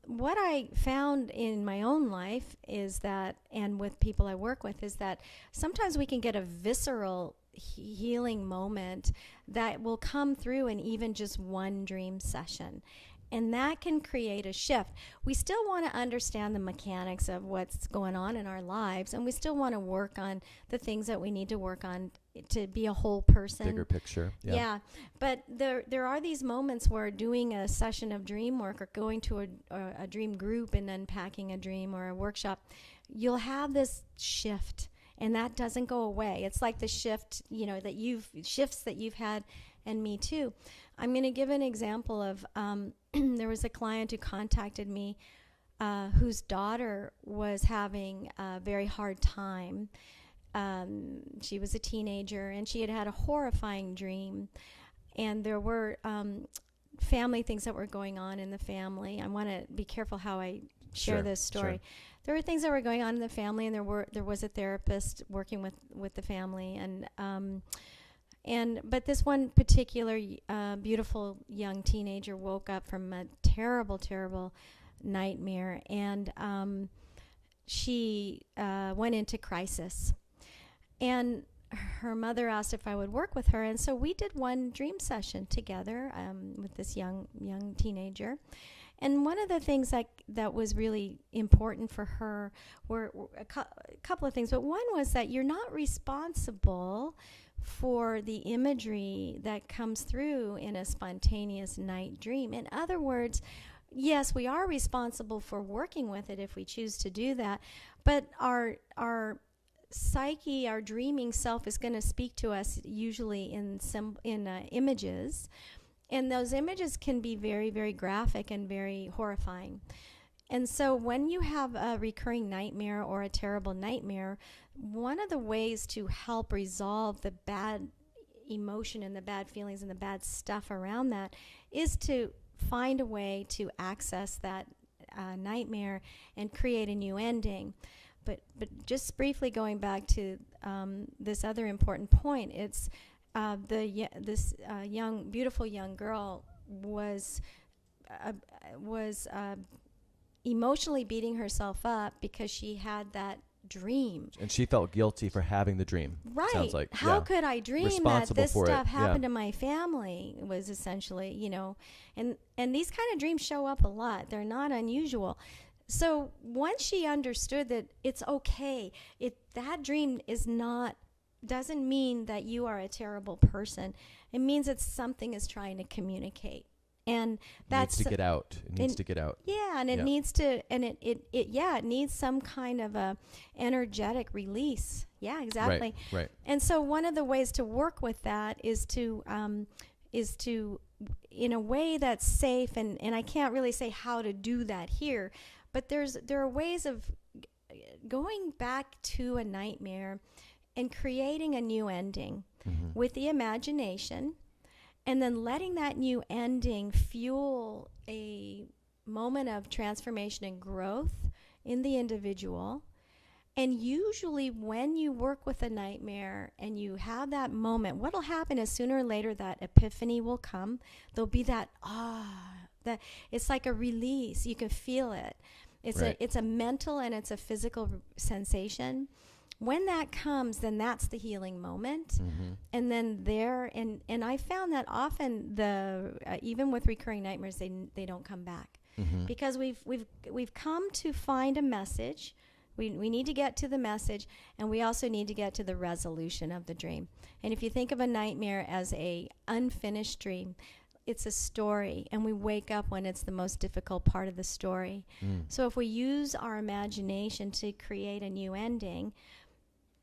what I found in my own life is that, and with people I work with, is that sometimes we can get a visceral healing moment that will come through in even just one dream session. And that can create a shift. We still want to understand the mechanics of what's going on in our lives, and we still want to work on the things that we need to work on to be a whole person. Bigger picture. Yeah. But there are these moments where doing a session of dream work or going to a dream group and unpacking a dream or a workshop, you'll have this shift, and that doesn't go away. It's like the shift, shifts that you've had, and me too. I'm going to give an example of there was a client who contacted me whose daughter was having a very hard time. She was a teenager, and she had had a horrifying dream. And there were family things that were going on in the family. I want to be careful how I share this story. Sure. There were things that were going on in the family, and there was a therapist working with the family. But this one particular beautiful young teenager woke up from a terrible, terrible nightmare, and she went into crisis. And her mother asked if I would work with her, and so we did one dream session together with this young teenager. And one of the things that was really important for her were a couple of things, but one was that you're not responsible for the imagery that comes through in a spontaneous night dream. In other words, yes, we are responsible for working with it if we choose to do that, but our psyche, our dreaming self, is going to speak to us usually in images, and those images can be very, very graphic and very horrifying. And so when you have a recurring nightmare or a terrible nightmare, one of the ways to help resolve the bad emotion and the bad feelings and the bad stuff around that is to find a way to access that nightmare and create a new ending. But just briefly going back to this other important point, it's this beautiful young girl was emotionally beating herself up because she had that dream. And she felt guilty for having the dream. Right. Sounds like. How could I dream that this stuff happened to my family, was essentially, and these kind of dreams show up a lot. They're not unusual. So once she understood that it's okay, that dream doesn't mean that you are a terrible person. It means that something is trying to communicate. And that's needs to get out. It needs to get out. Yeah, and it needs to, and it needs some kind of a energetic release. Yeah, exactly. Right. And so one of the ways to work with that is to in a way that's safe, and I can't really say how to do that here, but there are ways of going back to a nightmare and creating a new ending with the imagination, and then letting that new ending fuel a moment of transformation and growth in the individual. And usually when you work with a nightmare and you have that moment, what will happen is sooner or later that epiphany will come. There'll be that it's like a release. You can feel it. It's a mental and it's a physical sensation. When that comes, then that's the healing moment. And then and I found that often even with recurring nightmares, they don't come back because we've come to find a message. We need to get to the message, and we also need to get to the resolution of the dream. And if you think of a nightmare as a unfinished dream, it's a story, and we wake up when it's the most difficult part of the story. So if we use our imagination to create a new ending,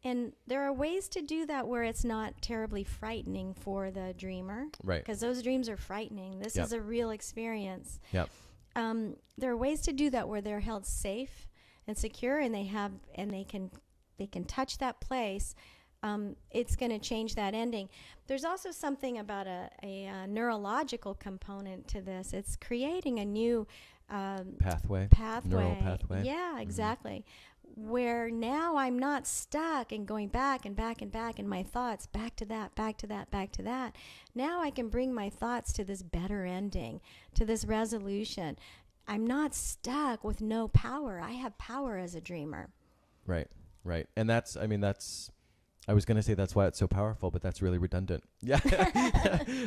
and there are ways to do that where it's not terribly frightening for the dreamer, right? Because those dreams are frightening. This is a real experience. Yep. There are ways to do that where they're held safe and secure, and they can touch that place. It's going to change that ending. There's also something about a neurological component to this. It's creating a new pathway. Neural pathway. Yeah, exactly. Where now I'm not stuck and going back and back and back in my thoughts, back to that, back to that, back to that. Now I can bring my thoughts to this better ending, to this resolution. I'm not stuck with no power. I have power as a dreamer. Right. And I was going to say that's why it's so powerful, but that's really redundant. Yeah.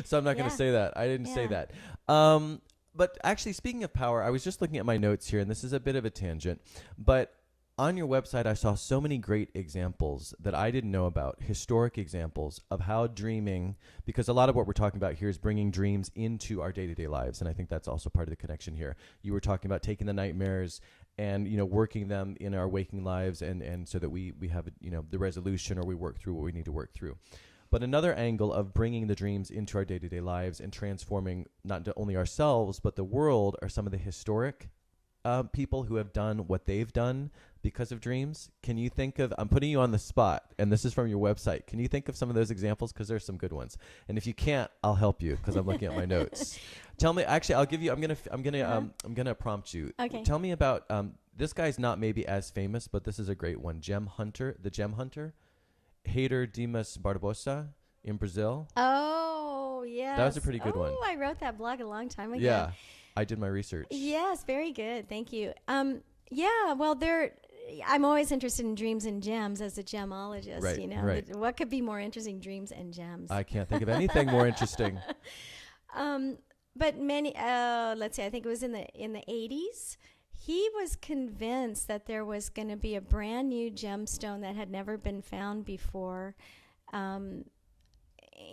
So I'm not going to say that. I didn't say that. But actually, speaking of power, I was just looking at my notes here, and this is a bit of a tangent, but on your website, I saw so many great examples that I didn't know about, historic examples of how dreaming, because a lot of what we're talking about here is bringing dreams into our day-to-day lives, and I think that's also part of the connection here. You were talking about taking the nightmares and, working them in our waking lives, and so that we have, the resolution, or we work through what we need to work through. But another angle of bringing the dreams into our day-to-day lives and transforming not only ourselves, but the world, are some of the historic people who have done what they've done because of dreams. Can you think of, I'm putting you on the spot, and this is from your website. Can you think of some of those examples? Because there's some good ones. And if you can't, I'll help you because I'm looking at my notes. Tell me, actually, I'll give you, I'm going to prompt you. Okay. Tell me about, this guy's not maybe as famous, but this is a great one. The Gem Hunter, Heitor Dimas Barbosa in Brazil. Oh, yes. That was a pretty good one. Oh, I wrote that blog a long time ago. Yeah. I did my research. Yes, very good. Thank you. Yeah, well, I'm always interested in dreams and gems as a gemologist. Right, right. What could be more interesting, dreams and gems? I can't think of anything more interesting. But many, let's see, I think it was in the 80s. He was convinced that there was going to be a brand new gemstone that had never been found before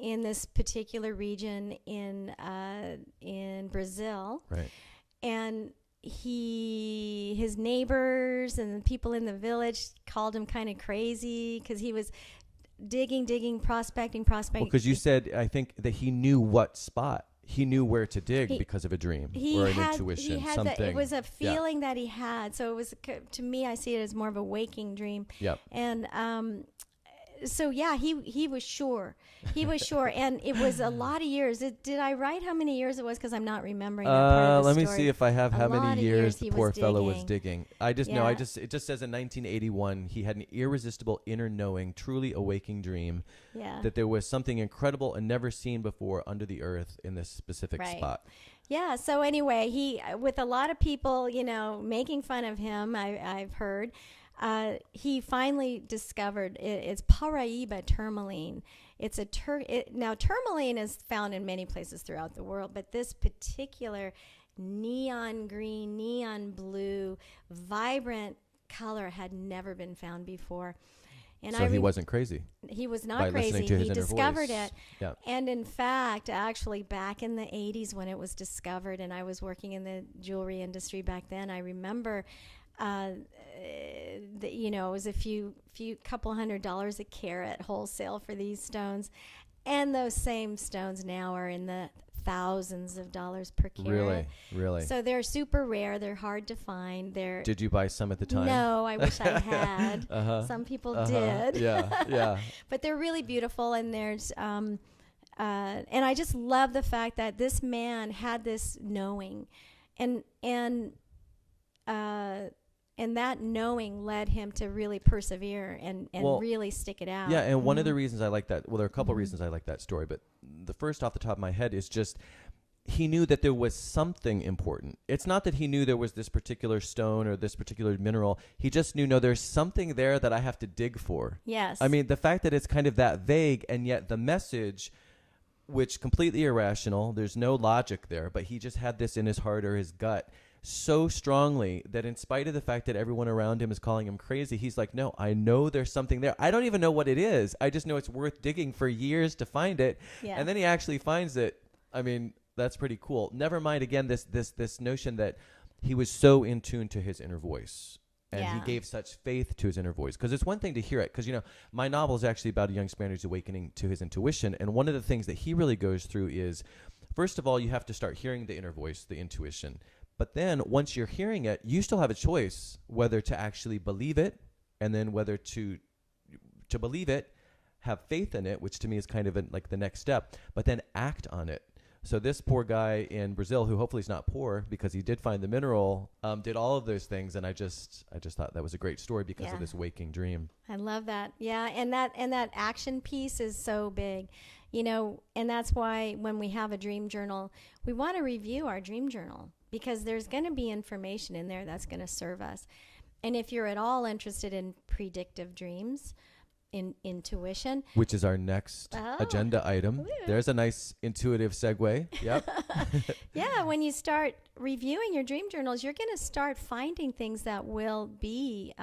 in this particular region in Brazil. Right. And his neighbors and the people in the village called him kind of crazy because he was digging, prospecting. Well, because you said, I think, that he knew what spot. He knew where to dig because of a dream or an intuition, something. It was a feeling that he had. So it was, to me, I see it as more of a waking dream. Yep. And so, yeah, he was sure. He was sure. And it was a lot of years. Did I write how many years it was? Because I'm not remembering that part of the let story. me see if I have how many years the poor fellow was digging. I just know, it just says in 1981, he had an irresistible inner knowing, truly a waking dream, that there was something incredible and never seen before under the earth in this specific spot. Yeah. So anyway, he, with a lot of people, making fun of him, I've heard, he finally discovered it's Paraíba tourmaline. It's now tourmaline is found in many places throughout the world, but this particular neon green, neon blue, vibrant color had never been found before. And so he wasn't crazy. He was not crazy. He discovered it. Yeah. And in fact, actually back in the 80s when it was discovered, and I was working in the jewelry industry back then, I remember it was a few couple $100 a carat wholesale for these stones, and those same stones now are in the thousands of dollars per carat. Really. So they're super rare. They're hard to find. Did you buy some at the time? No, I wish I had. Some people did. Yeah. But they're really beautiful, and there's and I just love the fact that this man had this knowing, and that knowing led him to really persevere and really stick it out. Yeah, and one of the reasons I like that, well, there are a couple reasons I like that story, but the first off the top of my head is just he knew that there was something important. It's not that he knew there was this particular stone or this particular mineral. He just knew, no, there's something there that I have to dig for. Yes. I mean, the fact that it's kind of that vague, and yet the message, which completely irrational, there's no logic there, but he just had this in his heart or his gut so strongly that in spite of the fact that everyone around him is calling him crazy, he's like, no, I know there's something there. I don't even know what it is. I just know it's worth digging for years to find it. Yeah. And then he actually finds it. I mean, that's pretty cool. Never mind, again, this notion that he was so in tune to his inner voice. And he gave such faith to his inner voice. Because it's one thing to hear it. Because, my novel is actually about a young Spaniard's awakening to his intuition. And one of the things that he really goes through is, first of all, you have to start hearing the inner voice, the intuition. But then once you're hearing it, you still have a choice whether to actually believe it, and then whether to believe it, have faith in it, which to me is kind of like the next step, but then act on it. So this poor guy in Brazil, who hopefully is not poor because he did find the mineral, did all of those things, and I just thought that was a great story because of this waking dream. I love that. Yeah, and that action piece is so big, and that's why when we have a dream journal, we want to review our dream journal because there's going to be information in there that's going to serve us. And if you're at all interested in predictive dreams, in intuition, which is our next agenda item. Ooh. There's a nice intuitive segue. Yep. Yeah, when you start reviewing your dream journals, you're going to start finding things that will be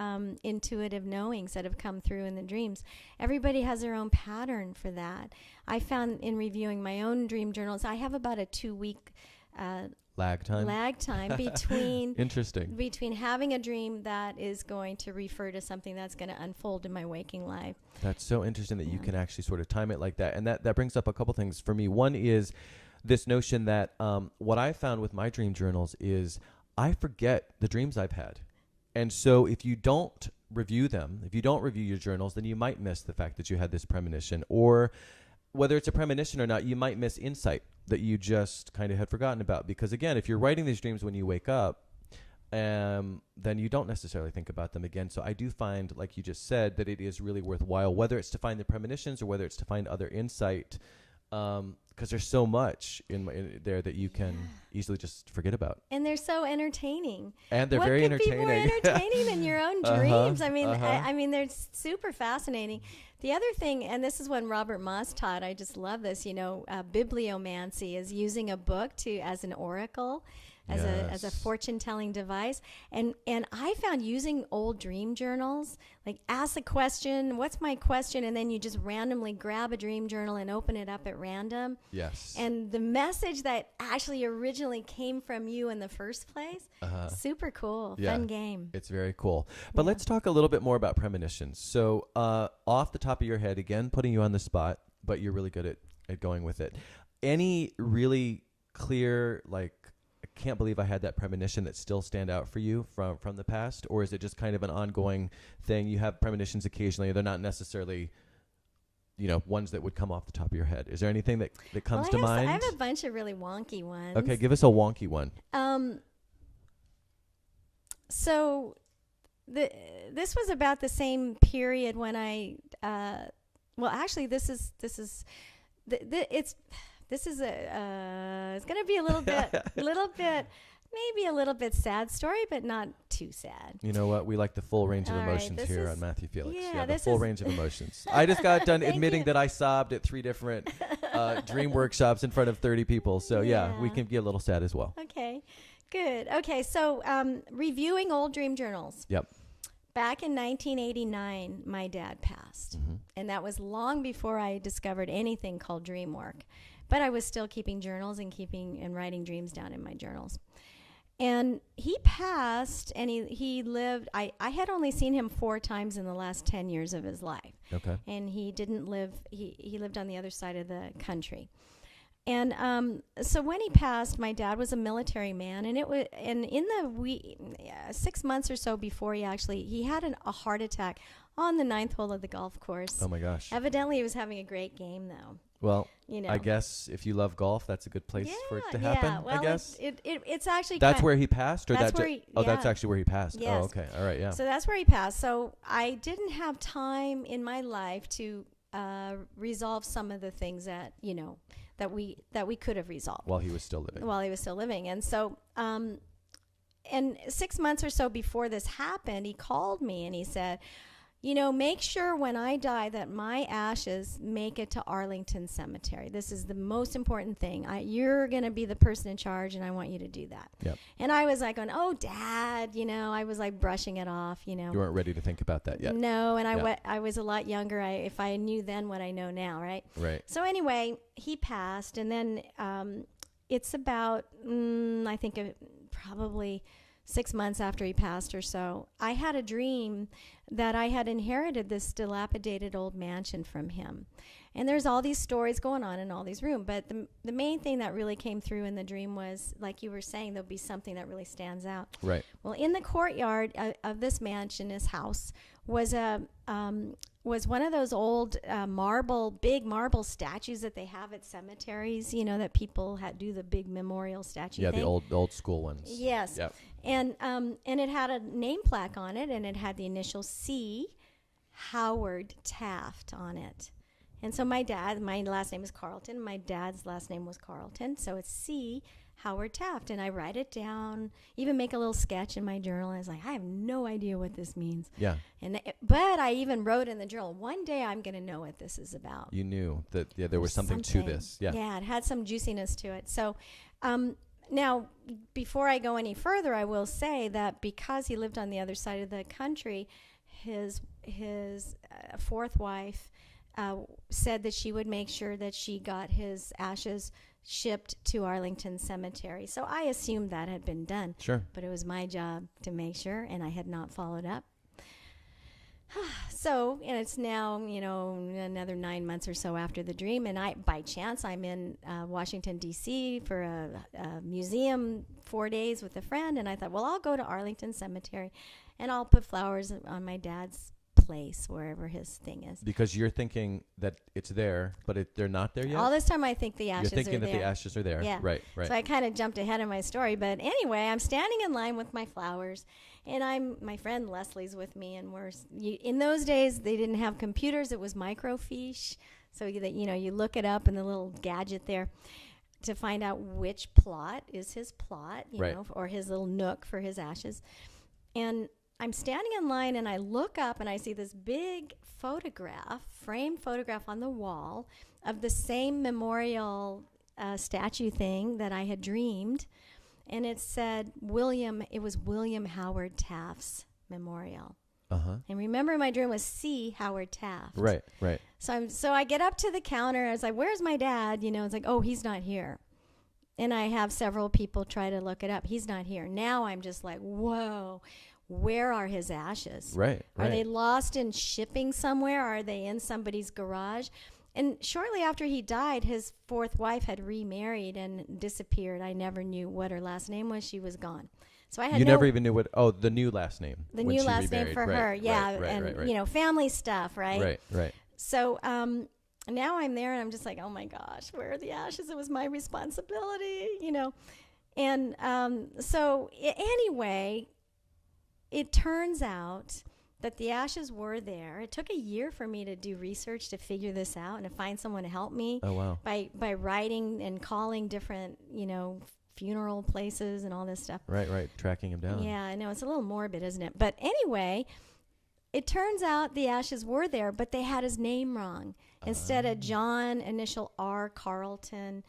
intuitive knowings that have come through in the dreams. Everybody has their own pattern for that. I found in reviewing my own dream journals, I have about a 2-week lag time between interesting between having a dream that is going to refer to something that's going to unfold in my waking life. That's so interesting that you can actually sort of time it like that. And that brings up a couple things for me. One is this notion that what I found with my dream journals is I forget the dreams I've had. And so if you don't review them, if you don't review your journals, then you might miss the fact that you had this premonition, or whether it's a premonition or not, you might miss insight that you just kind of had forgotten about. Because again, if you're writing these dreams when you wake up, then you don't necessarily think about them again. So I do find, like you just said, that it is really worthwhile, whether it's to find the premonitions or whether it's to find other insight, because there's so much in there that you can easily just forget about. And they're so entertaining. And they're very entertaining. What could be more entertaining than your own dreams? I mean, they're super fascinating. The other thing, and this is when Robert Moss taught, I just love this, bibliomancy is using a book as an oracle, as a fortune-telling device. And I found using old dream journals, like ask a question, what's my question? And then you just randomly grab a dream journal and open it up at random. Yes. And the message that actually originally came from you in the first place, super cool, fun game. It's very cool. But let's talk a little bit more about premonitions. So off the top of your head, again, putting you on the spot, but you're really good at going with it. Any really clear, like, I can't believe I had that premonition that still stand out for you from the past? Or is it just kind of an ongoing thing? You have premonitions occasionally. They're not necessarily, ones that would come off the top of your head. Is there anything that comes to mind? I have a bunch of really wonky ones. Okay, give us a wonky one. So this was about the same period when I, actually this is it's going to be a little bit, maybe a little bit sad story, but not too sad. You know what? We like the full range of emotions here on Matthew Felix. Yeah, the full range of emotions. I just got done admitting that I sobbed at 3 different dream workshops in front of 30 people. So we can get a little sad as well. Okay, good. Okay, so reviewing old dream journals. Yep. Back in 1989, my dad passed. Mm-hmm. And that was long before I discovered anything called dream work. But I was still keeping journals and writing dreams down in my journals. And he passed, and he lived. I had only seen him 4 times in the last 10 years of his life. Okay. And he didn't live. He lived on the other side of the country. And so when he passed, my dad was a military man, and in the 6 months or so before he had a heart attack on the 9th hole of the golf course. Oh my gosh! Evidently, he was having a great game though. Well, I guess if you love golf, that's a good place for it to happen. Yeah, well, I guess it's actually that's where he passed, or that's that's actually where he passed. Yes. Oh, okay, all right, yeah. So that's where he passed. So I didn't have time in my life to resolve some of the things that that we could have resolved while he was still living. While he was still living. And so, and 6 months or so before this happened, he called me and he said, you know, make sure when I die that my ashes make it to Arlington Cemetery. This is the most important thing. You're going to be the person in charge, and I want you to do that. Yep. And I was like going, oh, Dad, you know, I was like brushing it off, you know. You weren't ready to think about that yet. No, and I was a lot younger. If I knew then what I know now, right? Right. So anyway, he passed, and then it's about, I think, probably 6 months after he passed or so, I had a dream that I had inherited this dilapidated old mansion from him. And there's all these stories going on in all these rooms. But the main thing that really came through in the dream was, like you were saying, there'll be something that really stands out. Right. Well, in the courtyard of this mansion, this house, was one of those old big marble statues that they have at cemeteries, you know, that people do the big memorial statue thing. The old school ones. Yes. Yep. And it had a name plaque on it, and it had the initial C, Howard Taft, on it. And so my last name is Carleton. My dad's last name was Carleton, so it's C, Howard Taft. And I write it down, even make a little sketch in my journal. And I was like, I have no idea what this means. Yeah. But I even wrote in the journal, one day I'm going to know what this is about. You knew that there was something to this. Yeah. Yeah, it had some juiciness to it. So now, before I go any further, I will say that because he lived on the other side of the country, his fourth wife said that she would make sure that she got his ashes shipped to Arlington Cemetery. So I assumed that had been done. Sure. But it was my job to make sure, and I had not followed up. So, and it's now, you know, another 9 months or so after the dream, and by chance, I'm in Washington, D.C. for a museum 4 days with a friend, and I thought, well, I'll go to Arlington Cemetery, and I'll put flowers on my dad's place, wherever his thing is. Because you're thinking that it's there, but they're not there yet? All this time I think the ashes are there. You're thinking that the ashes are there. Yeah. Right. So I kind of jumped ahead of my story. But anyway, I'm standing in line with my flowers, and my friend Leslie's with me, and in those days, they didn't have computers. It was microfiche. So you look it up in the little gadget there to find out which plot is his plot, you know, or his little nook for his ashes. And I'm standing in line, and I look up, and I see this big framed photograph on the wall of the same memorial statue thing that I had dreamed. And it said it was William Howard Taft's memorial. Uh-huh. And remember, my dream was C. Howard Taft. Right. So I get up to the counter. I was like, where's my dad? You know, it's like, oh, he's not here. And I have several people try to look it up. He's not here. Now I'm just like, whoa. Where are his ashes? Right. Are they lost in shipping somewhere? Are they in somebody's garage? And shortly after he died, his fourth wife had remarried and disappeared. I never knew what her last name was. She was gone. So I had never even knew the new last name. The new last name for her. Yeah. And, you know, family stuff, right? Right. So now I'm there, and I'm just like, oh, my gosh, where are the ashes? It was my responsibility, you know. And anyway, it turns out that the ashes were there. It took a year for me to do research to figure this out and to find someone to help me. Oh, wow. By writing and calling different, you know, funeral places and all this stuff. Right. Tracking him down. Yeah, I know. It's a little morbid, isn't it? But anyway, it turns out the ashes were there, but they had his name wrong. Instead of John, initial R, Carleton,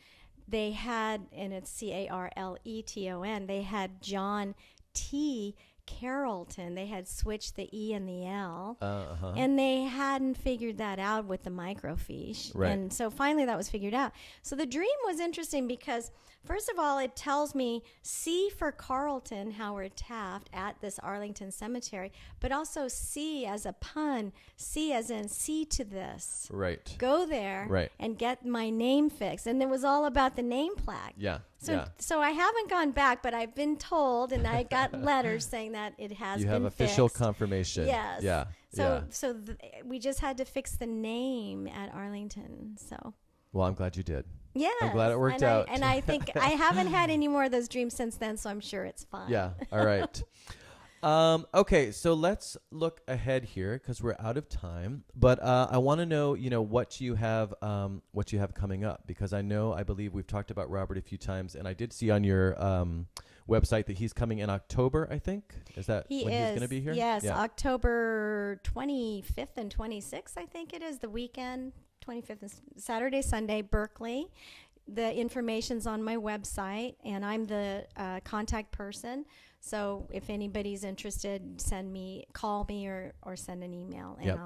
they had, and it's Carleton, they had John T. Carleton. They had switched the E and the L, and they hadn't figured that out with the microfiche. Right. And so finally that was figured out. So the dream was interesting because, first of all, it tells me C for Carleton, Howard Taft, at this Arlington Cemetery, but also C as a pun, C as in see to this. Right. Go there and get my name fixed. And it was all about the name plaque. Yeah. So I haven't gone back, but I've been told, and I got letters saying that it has been fixed. You have official confirmation. Yes. Yeah. So we just had to fix the name at Arlington. So. Well, I'm glad you did. Yeah. I'm glad it worked out. I think I haven't had any more of those dreams since then, so I'm sure it's fine. Yeah. All right. Okay, so let's look ahead here because we're out of time. But I want to know, what you have coming up, because I believe we've talked about Robert a few times, and I did see on your website that he's coming in October, I think. Is that when he's going to be here? Yes, Yeah. October 25th and 26th, I think it is, the weekend, 25th is Saturday, Sunday, Berkeley. The information's on my website, and I'm the contact person. So if anybody's interested, call me or send an email, and Yep.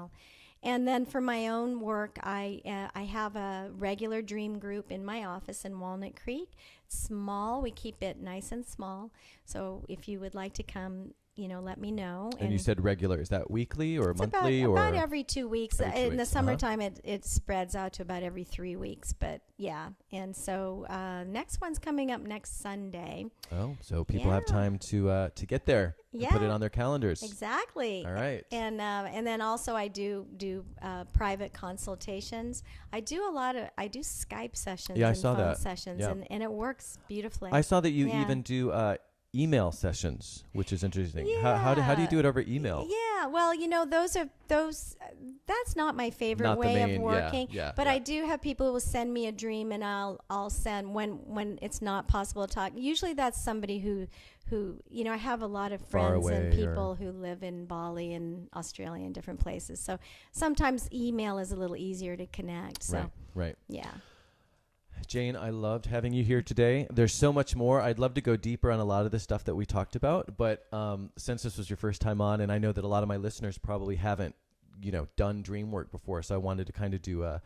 And then for my own work, I have a regular dream group in my office in Walnut Creek. It's small. We keep it nice and small. So if you would like to come, let me know. And you said regular. Is that weekly or monthly? About every 2 weeks. Every 2 In the weeks. summertime, it spreads out to about every 3 weeks. But yeah. And so next one's coming up next Sunday. Oh, so people have time to get there. Yeah. And put it on their calendars. Exactly. All right. And then also I do private consultations. I do Skype sessions. Yeah, I and saw phone that. sessions, Yeah. and it works beautifully. I saw that you Yeah. even do email sessions, which is interesting. Yeah. How do you do it over email? Yeah, well, that's not my favorite Not the way main, of working. yeah, but yeah. I do have people who will send me a dream, and I'll send when it's not possible to talk. Usually that's somebody who I have a lot of Far friends away and people who live in Bali and Australia and different places. So sometimes email is a little easier to connect. So Right. yeah. Jane, I loved having you here today. There's so much more. I'd love to go deeper on a lot of the stuff that we talked about, but since this was your first time on, and I know that a lot of my listeners probably haven't, done dream work before, so I wanted to kind of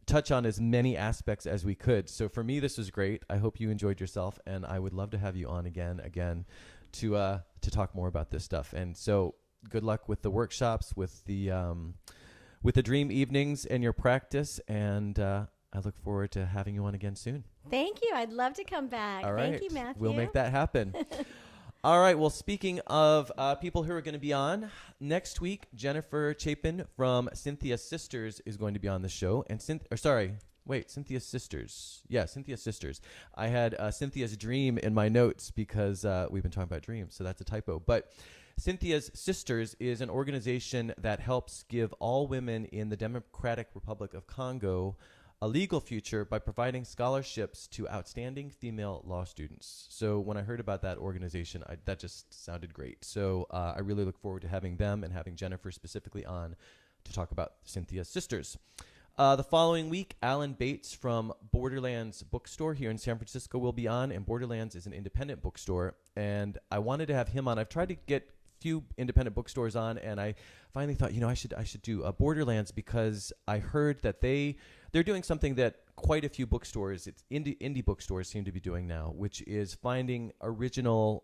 touch on as many aspects as we could. So for me, this was great. I hope you enjoyed yourself, and I would love to have you on again to talk more about this stuff. And so good luck with the workshops, with the dream evenings and your practice, and I look forward to having you on again soon. Thank you. I'd love to come back. All right. Thank you, Matthew. We'll make that happen. All right. Well, speaking of people who are going to be on, next week, Jennifer Chapin from Cynthia's Sisters is going to be on the show. And Cynthia's Sisters. Yeah, Cynthia's Sisters. I had Cynthia's Dream in my notes because we've been talking about dreams, so that's a typo. But Cynthia's Sisters is an organization that helps give all women in the Democratic Republic of Congo a legal future by providing scholarships to outstanding female law students. So when I heard about that organization, that just sounded great. So I really look forward to having them and having Jennifer specifically on to talk about Cynthia's Sisters. The following week, Alan Bates from Borderlands Bookstore here in San Francisco will be on, and Borderlands is an independent bookstore, and I wanted to have him on. I've tried to get few independent bookstores on, and I finally thought, I should do Borderlands, because I heard that they're doing something that quite a few bookstores, it's indie bookstores seem to be doing now, which is finding original,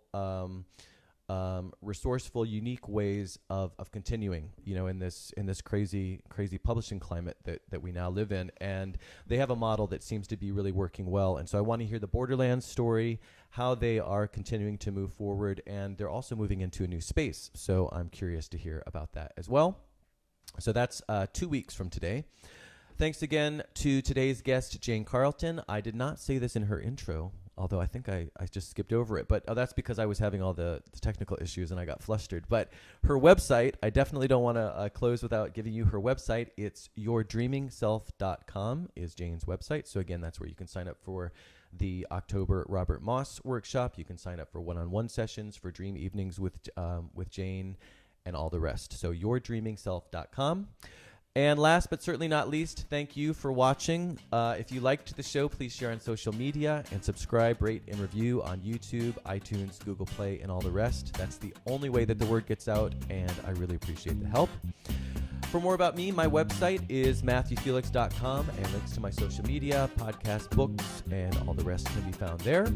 resourceful, unique ways of continuing, in this crazy publishing climate that we now live in. And they have a model that seems to be really working well. And so I want to hear the Borderlands story, how they are continuing to move forward, and they're also moving into a new space. So I'm curious to hear about that as well. So that's 2 weeks from today. Thanks again to today's guest, Jane Carleton. I did not say this in her intro, although I think I just skipped over it. But that's because I was having all the technical issues and I got flustered. But her website, I definitely don't want to close without giving you her website. It's yourdreamingself.com is Jane's website. So again, that's where you can sign up for the October Robert Moss workshop. You can sign up for one-on-one sessions, for dream evenings with Jane, and all the rest. So yourdreamingself.com. And last but certainly not least, thank you for watching. If you liked the show, please share on social media and subscribe, rate, and review on YouTube, iTunes, Google Play, and all the rest. That's the only way that the word gets out, and I really appreciate the help. For more about me, my website is MatthewFelix.com, and links to my social media, podcast, books, and all the rest can be found there.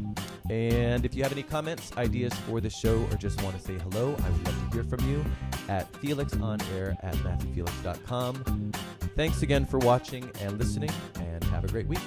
And if you have any comments, ideas for the show, or just want to say hello, I would love to hear from you at FelixOnAir@MatthewFelix.com. Thanks again for watching and listening, and have a great week.